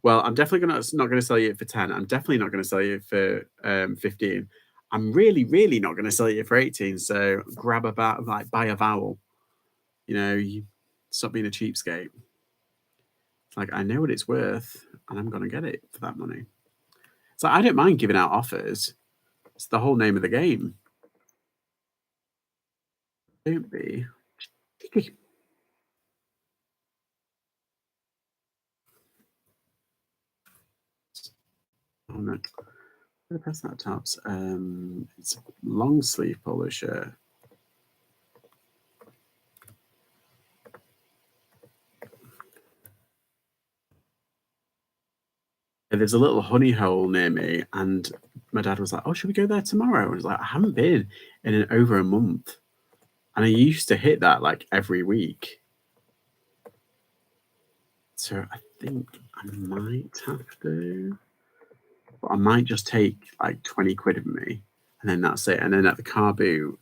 well, I'm definitely not going to sell you it for 10. I'm definitely not going to sell you it for 15. I'm really, really not going to sell you it for 18. So grab like buy a vowel. You stop being a cheapskate. It's like I know what it's worth, and I'm going to get it for that money. So I don't mind giving out offers. It's the whole name of the game. Don't be. Oh no. The press that tops. It's a long sleeve polo shirt. There's a little honey hole near me, and my dad was like, "Oh, should we go there tomorrow?" And I was like, "I haven't been in over a month, and I used to hit that like every week." So I think I might have to, but I might just take like 20 quid of me, and then that's it. And then at the car boot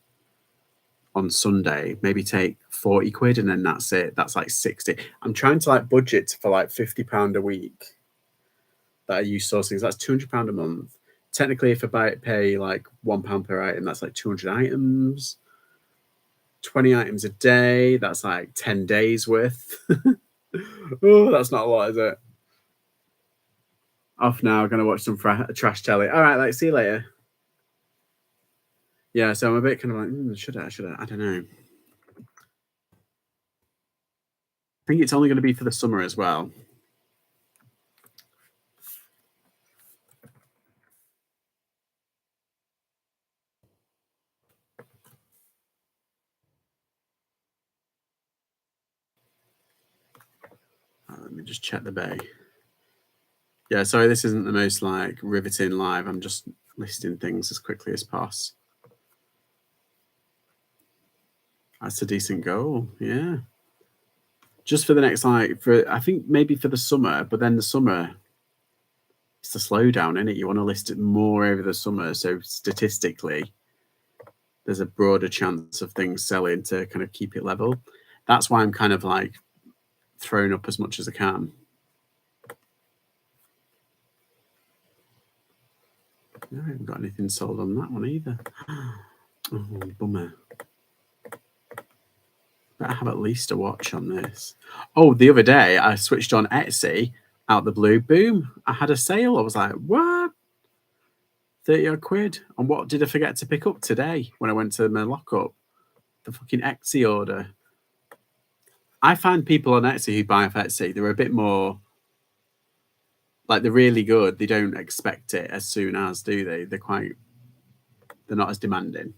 on Sunday, maybe take 40 quid, and then that's it. That's like 60. I'm trying to like budget for like £50 a week that I use sourcing. So that's £200 a month. Technically, if I pay like £1 per item, that's like 200 items. 20 items a day, that's like 10 days worth. Oh, that's not a lot, is it? Off now, gonna watch some trash telly. All right, like, see you later. Yeah, so I'm a bit kind of like, should I? I don't know. I think it's only going to be for the summer as well. Let me just check the bay. Yeah, sorry, this isn't the most like riveting live. I'm just listing things as quickly as possible. That's a decent goal. Yeah. Just for the next I think maybe for the summer, but then the summer it's the slowdown, isn't it? You want to list it more over the summer, so statistically there's a broader chance of things selling to kind of keep it level. That's why I'm kind of like throwing up as much as I can. I haven't got anything sold on that one either. Oh, bummer. Better have at least a watch on this. Oh, the other day I switched on Etsy out the blue. Boom. I had a sale. I was like, what? 30 odd quid. And what did I forget to pick up today when I went to my lockup? The fucking Etsy order. I find people on Etsy who buy off Etsy, they're a bit more like they're really good. They don't expect it as soon as, do they? They're not as demanding.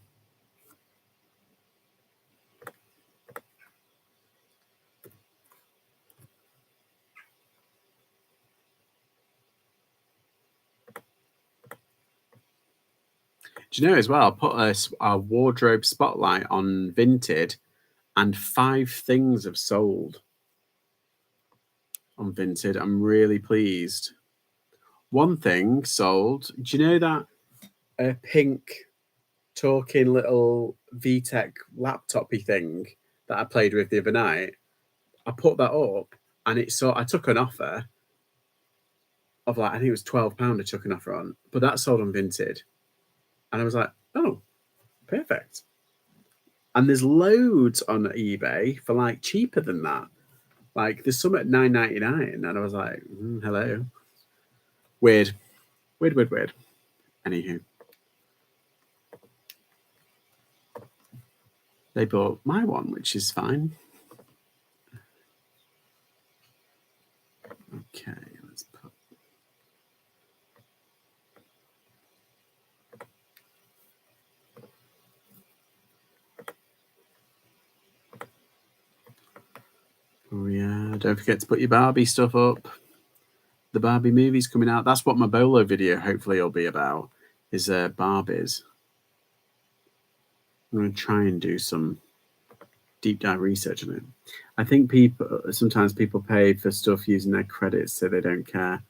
Do you know as well? I put a wardrobe spotlight on Vinted, and 5 things have sold on Vinted. I'm really pleased. One thing sold. Do you know that pink talking little VTech laptopy thing that I played with the other night? I put that up, and I took an offer, of like, I think it was £12 I took an offer on, but that sold on Vinted. And I was like, oh, perfect. And there's loads on eBay for like cheaper than that. Like there's some at £9.99, and I was like, hello. Weird. Weird. Anywho. They bought my one, which is fine. Okay, let's put. Oh yeah, don't forget to put your Barbie stuff up. The Barbie movie's coming out. That's what my Bolo video hopefully will be about, is Barbies. I'm going to try and do some deep dive research on it. I think sometimes people pay for stuff using their credits, so they don't care.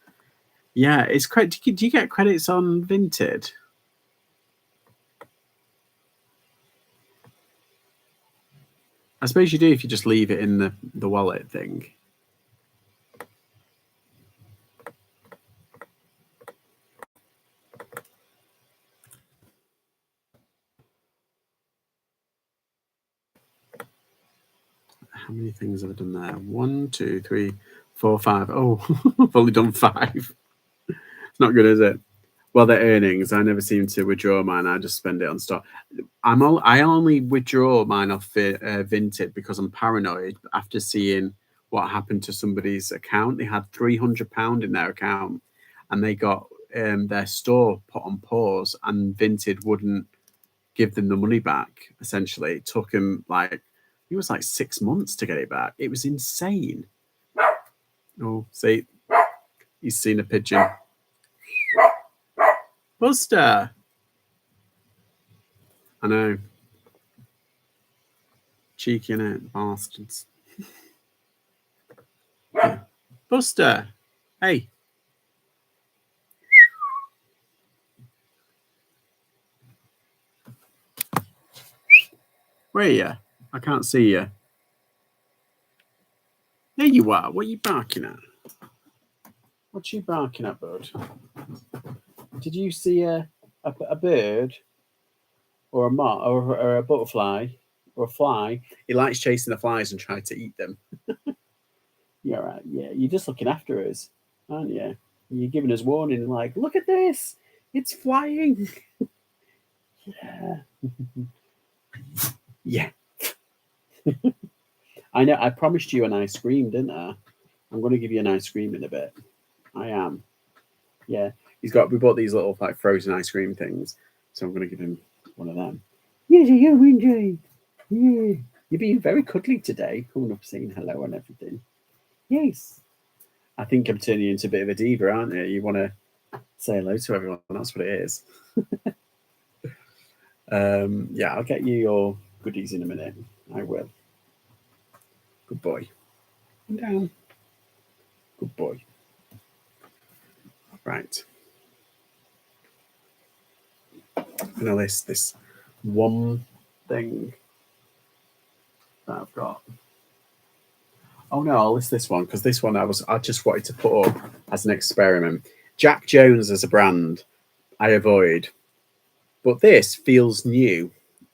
Yeah, it's credit. Do you get credits on Vinted? I suppose you do if you just leave it in the wallet thing. How many things have I done there? 1, 2, 3, 4, 5. Oh, I've only done 5. It's not good, is it? Well, their earnings. I never seem to withdraw mine. I just spend it on stock. I only withdraw mine off Vinted because I'm paranoid after seeing what happened to somebody's account. They had £300 in their account, and they got their store put on pause, and Vinted wouldn't give them the money back. Essentially, it took them it was like 6 months to get it back. It was insane. Oh, see, he's seen a pigeon. Buster. I know. Cheeky, innit? Bastards. Yeah. Buster. Hey. Where are you? I can't see you. There you are. What are you barking at? What you barking at, bud? Did you see a bird or a moth or a butterfly or a fly? He likes chasing the flies and trying to eat them. Yeah, right. Yeah, you're just looking after us, aren't you? You're giving us warning, like, look at this, it's flying. Yeah. Yeah. I know. I promised you an ice cream, didn't I? I'm going to give you an ice cream in a bit. I am. Yeah. We bought these little like frozen ice cream things, so I'm going to give him one of them. Yes, you enjoy. Yeah. You're being very cuddly today, coming up saying hello and everything. Yes. I think I'm turning you into a bit of a diva, aren't you? You want to say hello to everyone. That's what it is. Yeah, I'll get you your goodies in a minute. I will. Good boy. Come down. Good boy. Right. I'm going to list this one thing that I've got. Oh no, I'll list this one because this one I just wanted to put up as an experiment. Jack Jones as a brand, I avoid. But this feels new,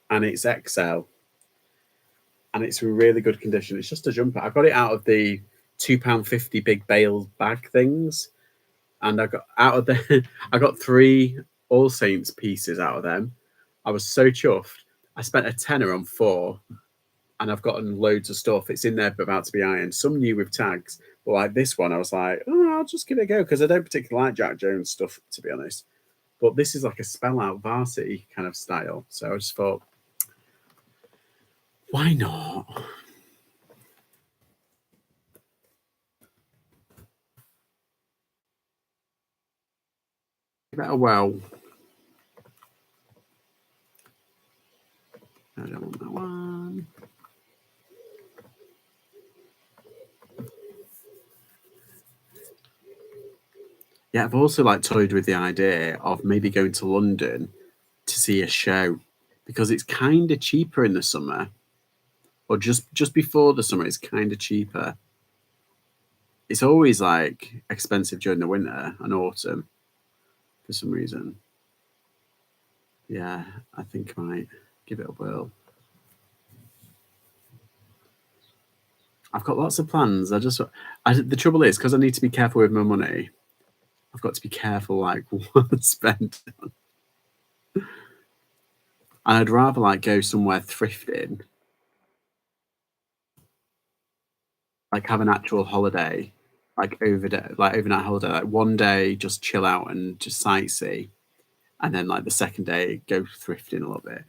and it's XL. And it's in really good condition. It's just a jumper. I got it out of the £2.50 big bale bag things. And I got 3 All Saints pieces out of them. I was so chuffed. I spent a tenner on 4, and I've gotten loads of stuff. It's in there about to be ironed. Some new with tags, but like this one, I was like, oh, I'll just give it a go because I don't particularly like Jack Jones stuff, to be honest. But this is like a spell out varsity kind of style. So I just thought, why not? Give it a well. I don't want that one. Yeah, I've also like toyed with the idea of maybe going to London to see a show because it's kind of cheaper in the summer, or just before the summer. It's kind of cheaper. it's always like expensive during the winter and autumn for some reason. Yeah, I think I might give it a whirl. I've got lots of plans. The trouble is because I need to be careful with my money. I've got to be careful like what I spend on. And I'd rather like go somewhere thrifting, like have an actual holiday, like overnight holiday, like one day just chill out and just sightsee, and then like the second day go thrifting a little bit.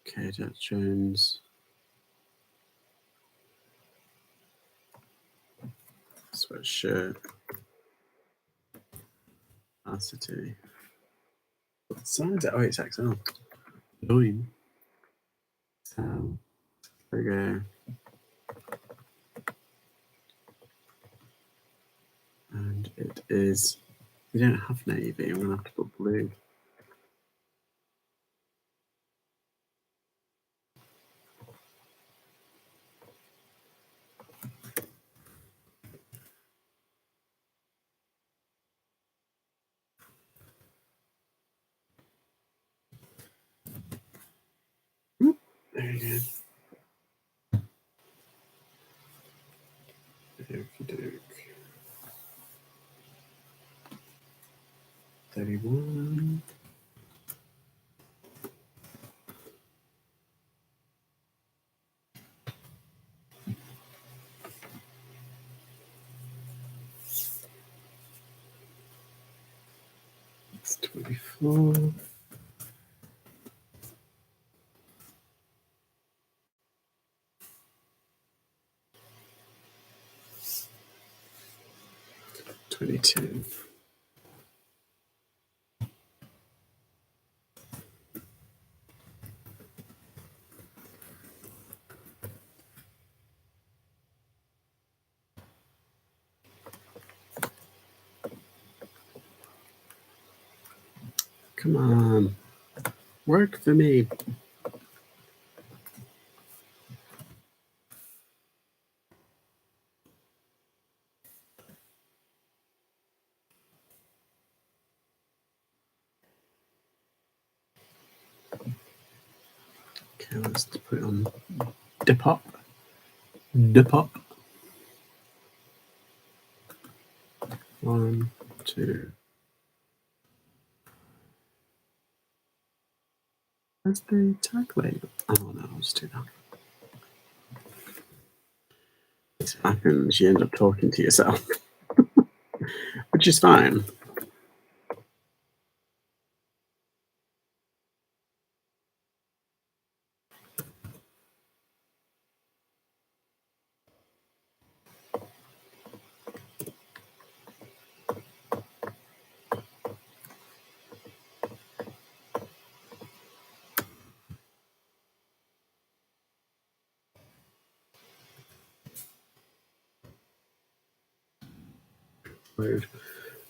Okay, Jack Jones. Sweatshirt. Varsity. What size? Oh, it's XL. 9. So, there we go. And it is. We don't have navy. I'm gonna have to put blue. There you go. Okey doke. 31. It's 24. $22. Come on. Work for me. Okay, let's put it on Depop. Depop. 1, 2. Where's the tag label? Oh no, I'll just do that. This happens, you end up talking to yourself, which is fine. Rude.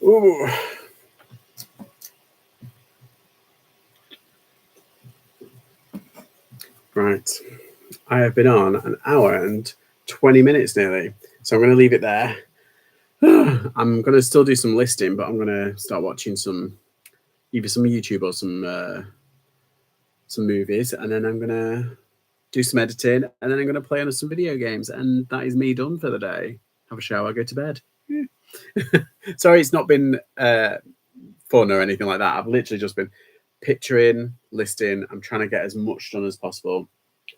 Ooh. Right. I have been on an hour and 20 minutes nearly. So I'm going to leave it there. I'm going to still do some listing, but I'm going to start watching either some YouTube or some movies. And then I'm going to do some editing. And then I'm going to play on some video games. And that is me done for the day. Have a shower, go to bed. Sorry, it's not been fun or anything like that. I've literally just been picturing, listing. I'm trying to get as much done as possible.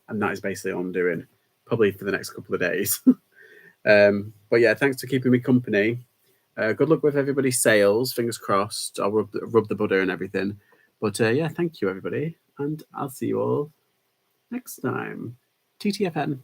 And that is basically all I'm doing, probably for the next couple of days. But yeah, thanks for keeping me company. Good luck with everybody's sales. Fingers crossed. I'll rub the butter and everything. But yeah, thank you, everybody. And I'll see you all next time. TTFN.